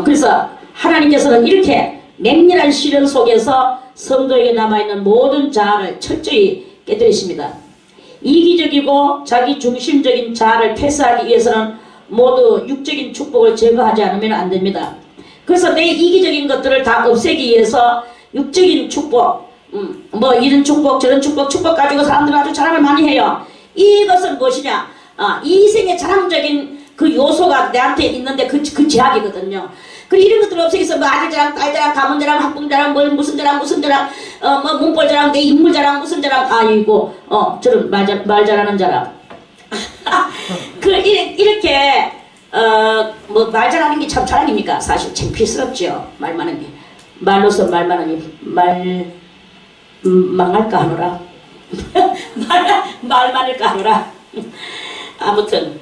A: 그래서 하나님께서는 이렇게 맹렬한 시련 속에서 성도에게 남아있는 모든 자아를 철저히 깨뜨리십니다. 이기적이고 자기 중심적인 자아를 패스하기 위해서는 모두 육적인 축복을 제거하지 않으면 안 됩니다. 그래서 내 이기적인 것들을 다 없애기 위해서 육적인 축복, 뭐 이런 축복 저런 축복 가지고 사람들은 아주 자랑을 많이 해요. 이것은 무엇이냐? 이생의 자랑적인 그 요소가 내한테 있는데 그 제약이거든요. 그리고 이런 것들 없애기 위해서 뭐 아들 자랑, 딸 자랑, 가문 자랑, 학봉 자랑, 뭐 무슨 자랑, 뭐 문벌 자랑, 내 인물 자랑, 무슨 자랑, 아이고, 저런 말 잘하는 자랑. 이렇게 뭐 말 잘하는 게 참 자랑입니까? 사실 창피스럽죠. 말 많은 게. 말로서 말 많으니 망할까 하노라. 말 많을까 하노라. 아무튼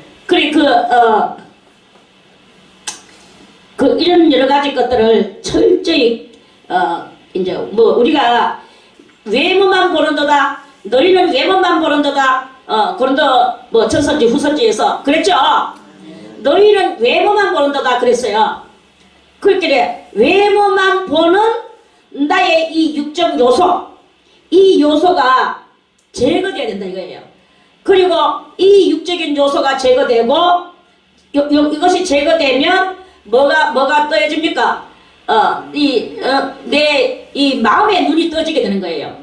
A: 이런 여러 가지 것들을 철저히 이제 뭐 우리가 외모만 보는도다. 너희는 외모만 보는도다. 고린도 뭐 전선지 후선지에서 그랬죠. 너희는 외모만 보는도다 그랬어요. 그렇게 외모만 보는 나의 이 육적 요소, 이 요소가 제거돼야 된다 이거예요. 그리고 이 육적인 요소가 제거되고 이것이 제거되면 뭐가 떠해집니까? 내 이 마음의 눈이 떠지게 되는 거예요.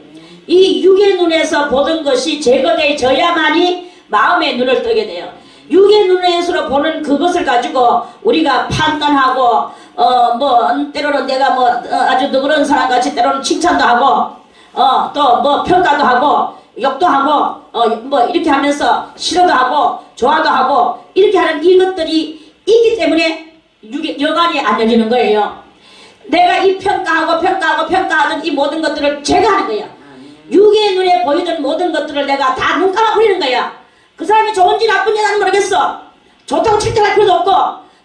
A: 이 육의 눈에서 보던 것이 제거되어야만이 마음의 눈을 뜨게 돼요. 육의 눈에서 보는 그것을 가지고 우리가 판단하고 뭐 때로는 내가 뭐 아주 너그러운 사람 같이 때로는 칭찬도 하고 또 뭐 평가도 하고 욕도 하고 뭐 이렇게 하면서 싫어도 하고 좋아도 하고 이렇게 하는 이것들이 있기 때문에 여간이 안 열리는 거예요. 내가 이 평가하던 이 모든 것들을 제거하는 거야. 육의 눈에 보이던 모든 것들을 내가 다 눈 감아버리는 거야. 그 사람이 좋은지 나쁜지 나는 모르겠어. 좋다고 칭찬할 필요도 없고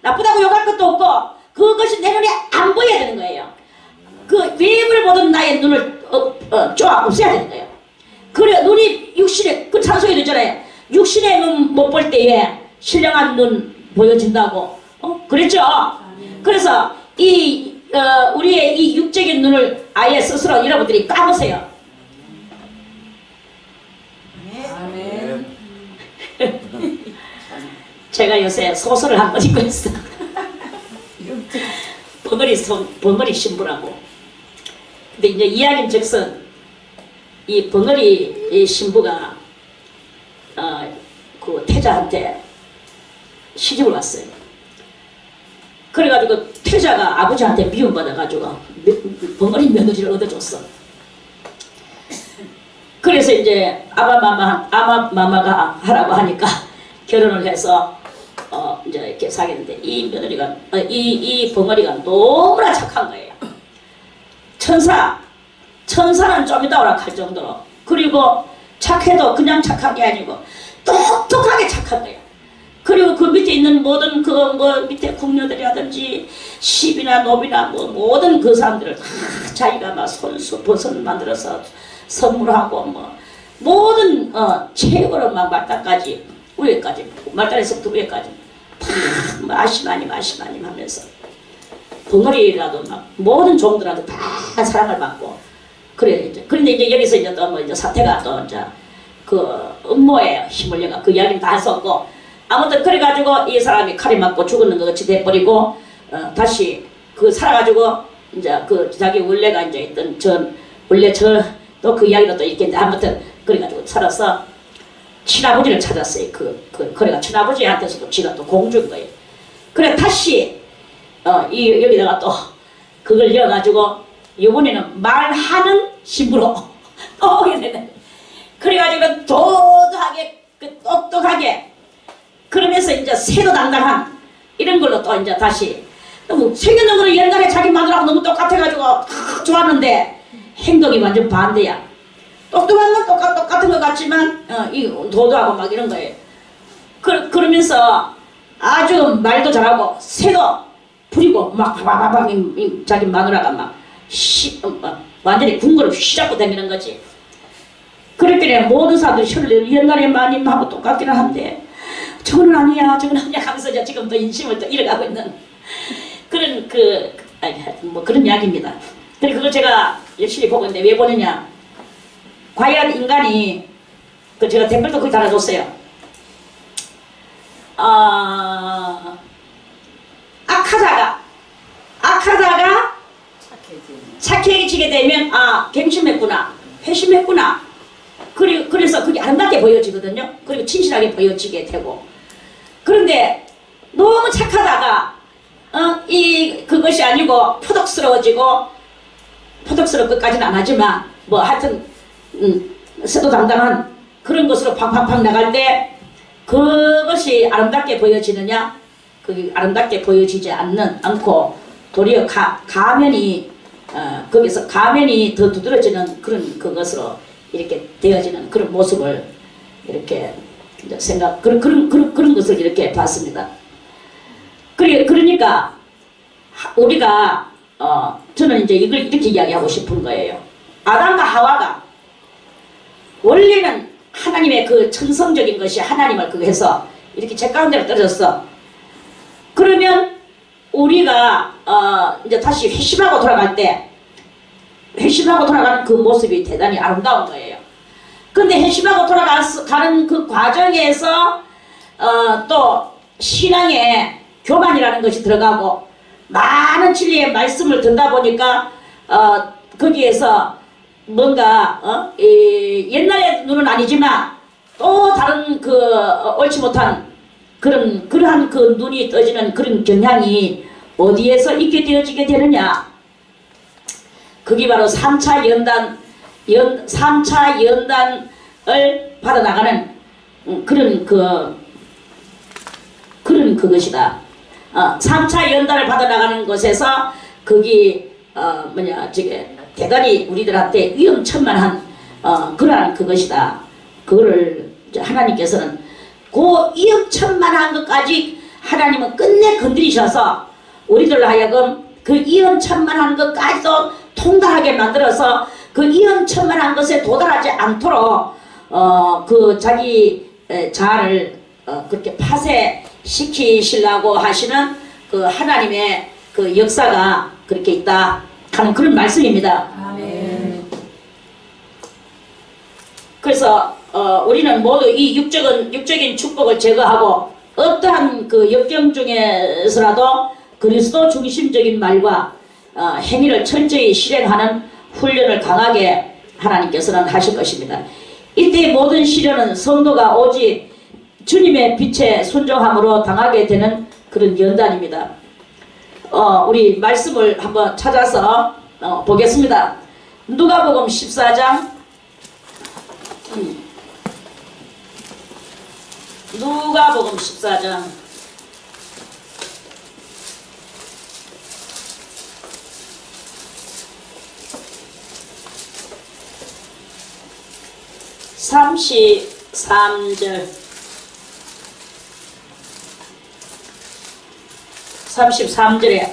A: 나쁘다고 욕할 것도 없고 그것이 내 눈에 안 보여야 되는 거예요. 그 외부를 보던 나의 눈을 쪼아 없애야 되는 거예요. 그래 눈이 육신의 그 찬송이 되잖아요. 육신의 눈 못 볼 때에 신령한 눈 보여진다고 그랬죠. 그래서 우리의 이 육적인 눈을 아예 스스로 여러분들이 까보세요.
B: 아멘.
A: 제가 요새 소설을 한 번 읽고 있어. 벙어리 신부라고. 근데 이제 이야기는 즉슨 이 벙어리 신부가 그 태자한테 시집을 왔어요. 그래가지고 태자가 아버지한테 미움받아가지고 벙어리 며느리를 얻어줬어. 그래서 이제 아마마마가 하라고 하니까 결혼을 해서 이제 이렇게 사귀는데 이 며느리가 이 벙어리가 너무나 착한 거예요. 천사는 좀 이따 오라 할 정도로. 그리고 착해도 그냥 착한 게 아니고 똑똑하게 착한 거예요. 그리고 그 밑에 있는 모든 뭐 밑에 궁녀들이라든지 시비나 노비나 뭐 모든 그 사람들을 다 자기가 막 손수 버섯 만들어서 선물하고 뭐 모든 최고로 막 말단까지 위에까지 말단에서부터 위에까지 다 마시마님 하면서 벙어리라도 막 모든 종들한테 다 사랑을 받고 그래 이제 그런데 이제 여기서 이제 또 뭐 이제 사태가 또 이제 그 음모에 힘을 내가 그 이야기를 다 했었고 아무튼 그래가지고 이 사람이 칼에 맞고 죽었는 것 같이 돼버리고 다시 그 살아가지고 이제 그 자기 원래가 이제 있던 원래 또 그 이야기도 또 있겠는데 아무튼 그래가지고 살아서 친아버지를 찾았어요. 그래가 친아버지한테서도 지가 또 공주인 거예요. 그래 다시 여기다가 또 그걸 이어가지고 이번에는 말하는 신부로 또 오게 되네. 그래가지고 도도하게 똑똑하게 그러면서 이제 새도당당한 이런 걸로 또 이제 다시 너무 세계적으로 옛날에 자기 마누라하고 너무 똑같아가지고 좋았는데 행동이 완전 반대야. 똑똑한 건 똑같은 것 같지만 이 도도하고 막 이런 거예요. 그러면서 아주 말도 잘하고 새도 부리고 막 바바바박 자기 마누라가 막 완전히 궁궐을 휘잡고 다니는 거지. 그랬더니 모든 사람들이 혈을 옛날에 마님하고 똑같기는 한데 저는 아니야 하면서 이제 지금 또 인심을 또 잃어가고 있는 그런 뭐 그런 이야기입니다. 그리고 그걸 제가 열심히 보고 있는데 왜 보느냐? 과연 인간이 제가 댓글도 거기 달아줬어요. 악하다가 착해지게 되면 갱신했구나, 회심했구나. 그래서 그게 아름답게 보여지거든요. 그리고 친실하게 보여지게 되고. 그런데 너무 착하다가 그것이 아니고 표독스러워지고, 표독스러울 것까지는 안 하지만 뭐 하여튼 세도당당한 그런 것으로 팡팡팡 나갈 때 그것이 아름답게 보여지느냐? 그게 아름답게 보여지지 않고 도리어 가면이 거기서 가면이 더 두드러지는 그런 그것으로 이렇게 되어지는 그런 모습을 이렇게 그런 것을 이렇게 봤습니다. 그러니까 우리가 저는 이제 이걸 이렇게 이야기하고 싶은 거예요. 아담과 하와가 원래는 하나님의 그 천성적인 것이 하나님을 그거 해서 이렇게 제 가운데로 떨어졌어. 그러면 우리가 이제 다시 회심하고 돌아갈 때, 회심하고 돌아가는 그 모습이 대단히 아름다운 거예요. 근데 회심하고 돌아가는 그 과정에서 또 신앙의 교만이라는 것이 들어가고 많은 진리의 말씀을 듣다 보니까 거기에서 뭔가 옛날의 눈은 아니지만 또 다른 그 옳지 못한 그러한 그 눈이 떠지는 그런 경향이 어디에서 있게 되어지게 되느냐? 그게 바로 3차 연단을 받아나가는 그런 그것이다. 3차 연단을 받아나가는 곳에서 거기 저게 대단히 우리들한테 위험천만한 그러한 그것이다. 그거를 이제 하나님께서는 그 위험천만한 것까지 하나님은 끝내 건드리셔서 우리들로 하여금 그 위험천만한 것까지도 통달하게 만들어서 그 위험천만한 것에 도달하지 않도록 그 자기 자아를 그렇게 파쇄시키시려고 하시는 그 하나님의 그 역사가 그렇게 있다 하는 그런 말씀입니다.
B: 아멘.
A: 그래서 우리는 모두 이 육적인 축복을 제거하고 어떠한 그 역경 중에서라도 그리스도 중심적인 말과 행위를 철저히 실행하는 훈련을 강하게 하나님께서는 하실 것입니다. 이때 모든 시련은 성도가 오직 주님의 빛에 순종함으로 당하게 되는 그런 연단입니다. 우리 말씀을 한번 찾아서 보겠습니다. 누가복음 14장 누가복음 14장 33절 33절에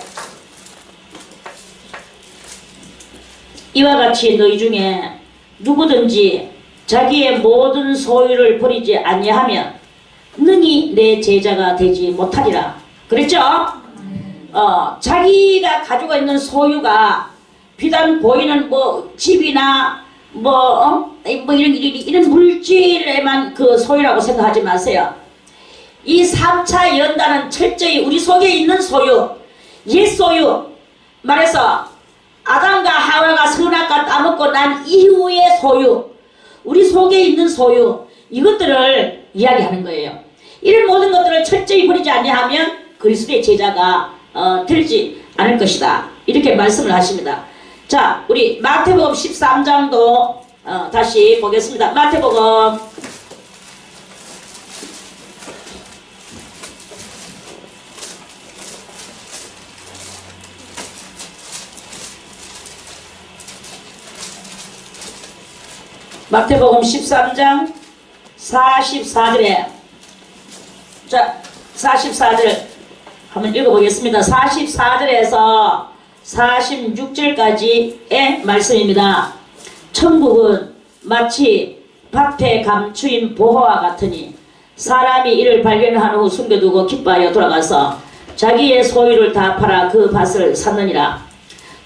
A: 이와 같이 너희 중에 누구든지 자기의 모든 소유를 버리지 아니하면 능히 내 제자가 되지 못하리라. 그랬죠? 자기가 가지고 있는 소유가 비단 보이는 뭐 집이나 이런 물질에만 그 소유라고 생각하지 마세요. 이 3차 연단은 철저히 우리 속에 있는 소유, 옛 소유, 말해서 아담과 하와가 선악과 따먹고 난 이후의 소유, 우리 속에 있는 소유, 이것들을 이야기하는 거예요. 이런 모든 것들을 철저히 버리지 아니하면 그리스도의 제자가 되지 않을 것이다. 이렇게 말씀을 하십니다. 자, 우리 마태복음 13장도 다시 보겠습니다. 마태복음 13장 44절에 자 44절 한번 읽어보겠습니다. 44절에서 46절까지의 말씀입니다. 천국은 마치 밭에 감추인 보화와 같으니 사람이 이를 발견한 후 숨겨두고 기뻐하여 돌아가서 자기의 소유를 다 팔아 그 밭을 샀느니라.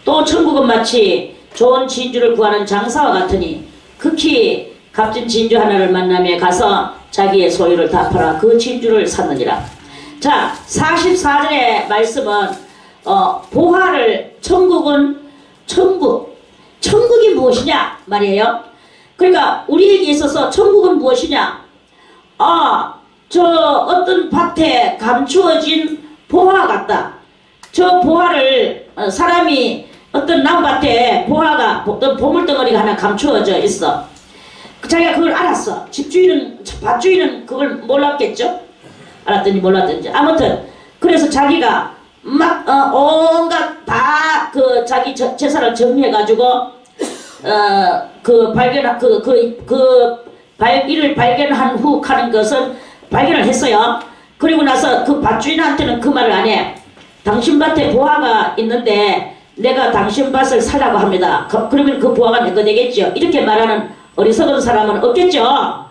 A: 또 천국은 마치 좋은 진주를 구하는 장사와 같으니 극히 값진 진주 하나를 만나며 가서 자기의 소유를 다 팔아 그 진주를 샀느니라. 자, 44절의 말씀은 보화를 천국은 천국이 무엇이냐 말이에요. 그러니까 우리에게 있어서 천국은 무엇이냐? 저 어떤 밭에 감추어진 보화 같다. 저 보화를 사람이 어떤 나무밭에 보화가 어떤 보물덩어리가 하나 감추어져 있어. 자기가 그걸 알았어. 밭주인은 그걸 몰랐겠죠? 알았든지 몰랐든지. 아무튼 그래서 자기가 막 온갖 다 그 자기 재산을 정리해가지고 이를 발견한 후 하는 것은 발견을 했어요. 그리고 나서 그 밭주인한테는 그 말을 안 해. 당신 밭에 보화가 있는데 내가 당신 밭을 사려고 합니다. 그러면 그 보화가 내 거 되겠죠. 이렇게 말하는 어리석은 사람은 없겠죠.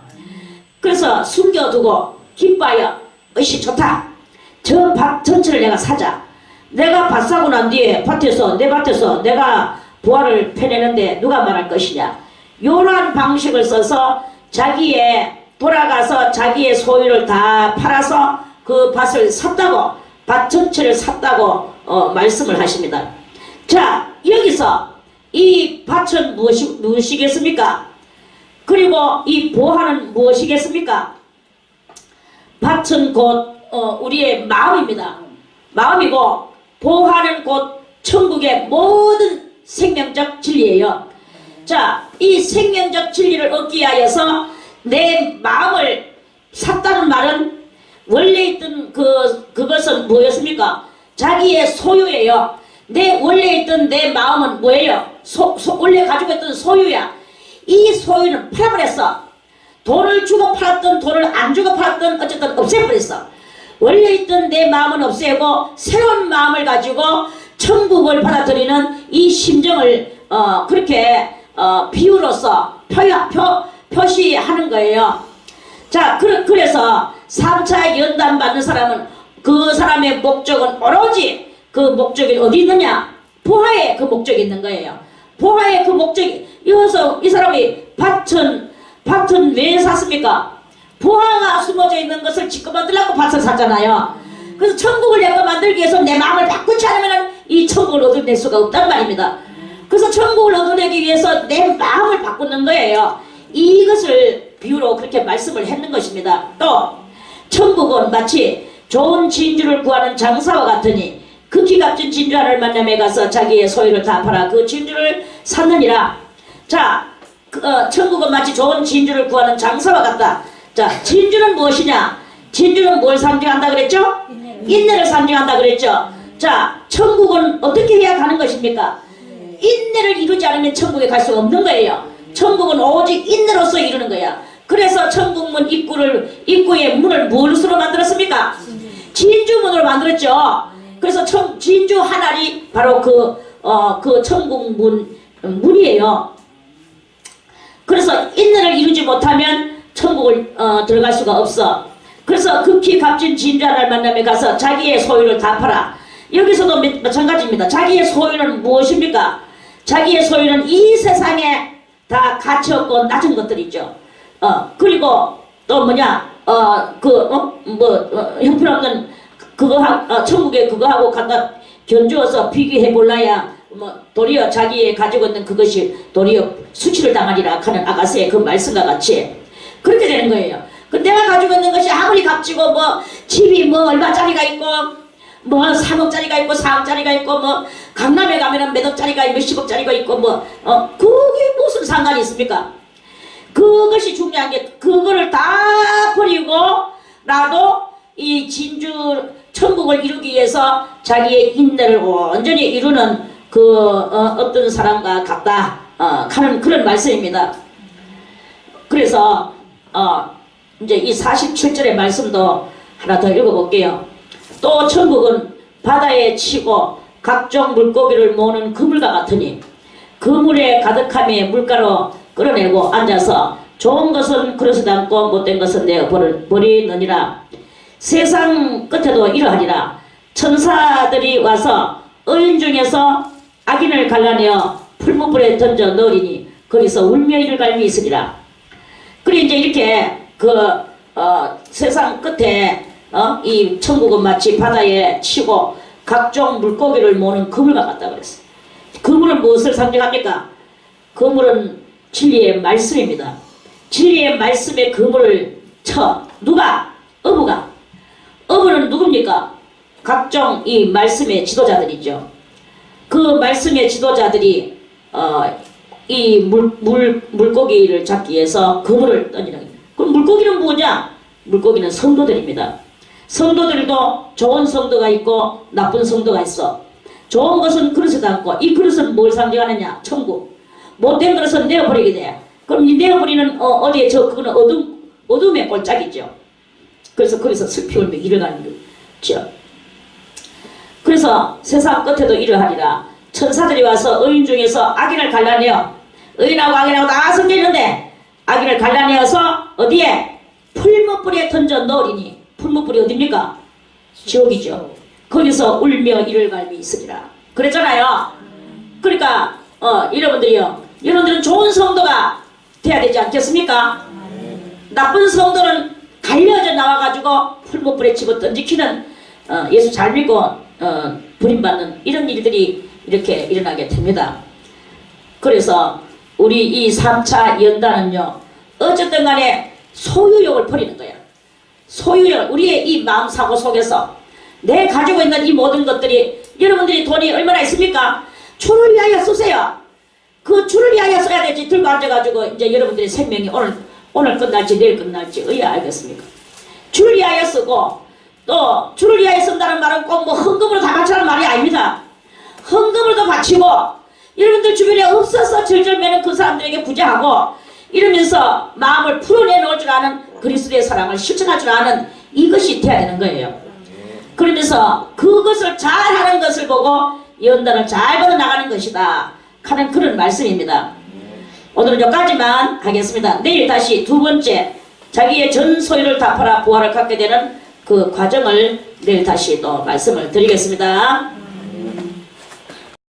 A: 그래서 숨겨두고 기뻐하여 으쌰 좋다. 저 밭 전체를 내가 사자. 내가 밭 사고 난 뒤에 내 밭에서 내가 보화를 패내는데 누가 말할 것이냐. 요런 방식을 써서 돌아가서 자기의 소유를 다 팔아서 그 밭을 샀다고, 밭 전체를 샀다고 말씀을 하십니다. 자, 여기서 이 밭은 무엇이겠습니까? 그리고 이 보화는 무엇이겠습니까? 밭은 곧 우리의 마음입니다. 마음이고 보화는 곧 천국의 모든 생명적 진리예요. 자, 이 생명적 진리를 얻기 위하여서 내 마음을 샀다는 말은 원래 있던 그것은 뭐였습니까? 자기의 소유예요. 원래 있던 내 마음은 뭐예요? 원래 가지고 있던 소유야. 이 소유는 팔아버렸어. 돈을 주고 팔았던 돈을 안 주고 팔았던 어쨌든 없애버렸어. 원래 있던 내 마음은 없애고 새로운 마음을 가지고 천국을 받아들이는 이 심정을 그렇게 비유로서 표시하는 거예요. 자, 그래서 3차 연단 받는 사람은 그 사람의 목적은 오로지 그 목적이 어디 있느냐? 보화에 그 목적이 있는 거예요. 보화에 그 목적이, 이어서 이 사람이 밭은 왜 샀습니까? 보화가 숨어져 있는 것을 지금 만들려고 밭을 샀잖아요. 그래서 천국을 내가 만들기 위해서 내 마음을 바꾸지 않으면 이 천국을 얻어낼 수가 없단 말입니다. 그래서 천국을 얻어내기 위해서 내 마음을 바꾸는 거예요. 이것을 비유로 그렇게 말씀을 했는 것입니다. 또 천국은 마치 좋은 진주를 구하는 장사와 같으니 극히 값진 진주 하나를 만남에 가서 자기의 소유를 다 팔아 그 진주를 샀느니라. 자, 천국은 마치 좋은 진주를 구하는 장사와 같다. 자, 진주는 무엇이냐? 진주는 뭘 상징한다 그랬죠? 인내를 상징한다 그랬죠? 자, 천국은 어떻게 해야 가는 것입니까? 인내를 이루지 않으면 천국에 갈 수 없는 거예요. 천국은 오직 인내로서 이루는 거야. 그래서 천국문 입구의 문을 무엇으로 만들었습니까? 진주문으로 만들었죠. 그래서 진주 한 알이 바로 그 천국문이에요. 그래서 인내를 이루지 못하면 천국을 들어갈 수가 없어. 그래서 극히 값진 진주 하나를 만남에 가서 자기의 소유를 다 팔아. 여기서도 마찬가지입니다. 자기의 소유는 무엇입니까? 자기의 소유는 이 세상에 다 가치 없고 낮은 것들이죠. 그리고 또 뭐냐, 형편없는 천국에 그거하고 갖다 견주어서 비교해 볼라야 도리어 자기의 가지고 있는 그것이 도리어 수치를 당하리라 하는 아가서의 그 말씀과 같이 그렇게 되는 거예요. 내가 가지고 있는 것이 아무리 값지고 집이 얼마짜리가 있고 3억짜리가 있고 4억짜리가 있고 강남에 가면은 몇 억짜리가 있고 몇십 억짜리가 있고 그게 무슨 상관이 있습니까? 그것이 중요한 게 그거를 다 버리고 나도 이 천국을 이루기 위해서 자기의 인내를 온전히 이루는 어떤 사람과 같다 하는 그런 말씀입니다. 그래서 이제 이 47절의 말씀도 하나 더 읽어볼게요. 또 천국은 바다에 치고 각종 물고기를 모으는 그물과 같으니 그물에 가득함에 물가로 끌어내고 앉아서 좋은 것은 그릇에 담고 못된 것은 내어 버리느니라. 세상 끝에도 이러하니라. 천사들이 와서 의인 중에서 악인을 갈라내어 풀무불에 던져 넣으리니 거기서 울며 이를 갈미 있으리라. 그리고 이제 이렇게 세상 끝에 이 천국은 마치 바다에 치고 각종 물고기를 모는 그물과 같다 그랬어요. 그물은 무엇을 상징합니까? 그물은 진리의 말씀입니다. 진리의 말씀에 그물을 쳐 누가? 어부가. 어부는 누굽니까? 각종 이 말씀의 지도자들이죠. 그 말씀의 지도자들이 이 물고기를 잡기 위해서 그물을 던지는 거예요. 그럼 물고기는 뭐냐? 물고기는 성도들입니다. 성도들도 좋은 성도가 있고 나쁜 성도가 있어. 좋은 것은 그릇에 담고 이 그릇은 뭘 상징하느냐? 천국. 못된 그릇은 내어버리게 돼. 그럼 이 내어버리는 어디에 그거는 어둠의 꼴짝이죠. 그래서 슬피 울며 일어나는 거죠. 그래서 세상 끝에도 이러하리라. 천사들이 와서 의인 중에서 악인을 갈라내어 의인하고 악인하고 다 섞여 있는데 악인을 갈라내어서 어디에? 풀무불에 던져 넣으리니. 풀무불이 어딥니까? 지옥이죠. 거기서 울며 이를 갈미 있으리라. 그랬잖아요. 그러니까 여러분들은 좋은 성도가 돼야 되지 않겠습니까? 나쁜 성도는 갈려져 나와가지고 풀무불에 집어 던지키는 예수 잘 믿고 버림받는 이런 일들이 이렇게 일어나게 됩니다. 그래서 우리 이 3차 연단은요, 어쨌든 간에 소유욕을 버리는 거예요. 소유욕, 우리의 이 마음 사고 속에서 내 가지고 있는 이 모든 것들이, 여러분들이 돈이 얼마나 있습니까? 주를 위하여 쓰세요. 그 주를 위하여 써야 되지. 들고 앉아가지고 이제 여러분들의 생명이 오늘 끝날지 내일 끝날지 어디야 알겠습니까? 주를 위하여 쓰고, 또 주를 위하여 쓴다는 말은 꼭 뭐 헌금으로 다 바치라는 말이 아닙니다. 헌금으로도 바치고, 여러분들 주변에 없어서 절절매는 그 사람들에게 부재하고 이러면서 마음을 풀어내놓을 줄 아는 그리스도의 사랑을 실천할 줄 아는 이것이 돼야 되는 거예요. 그러면서 그것을 잘하는 것을 보고 연단을 잘 받아나가는 것이다 하는 그런 말씀입니다. 오늘은 여기까지만 하겠습니다. 내일 다시 두 번째 자기의 전 소유를 다 팔아 부활을 갖게 되는 그 과정을 내일 다시 또 말씀을 드리겠습니다.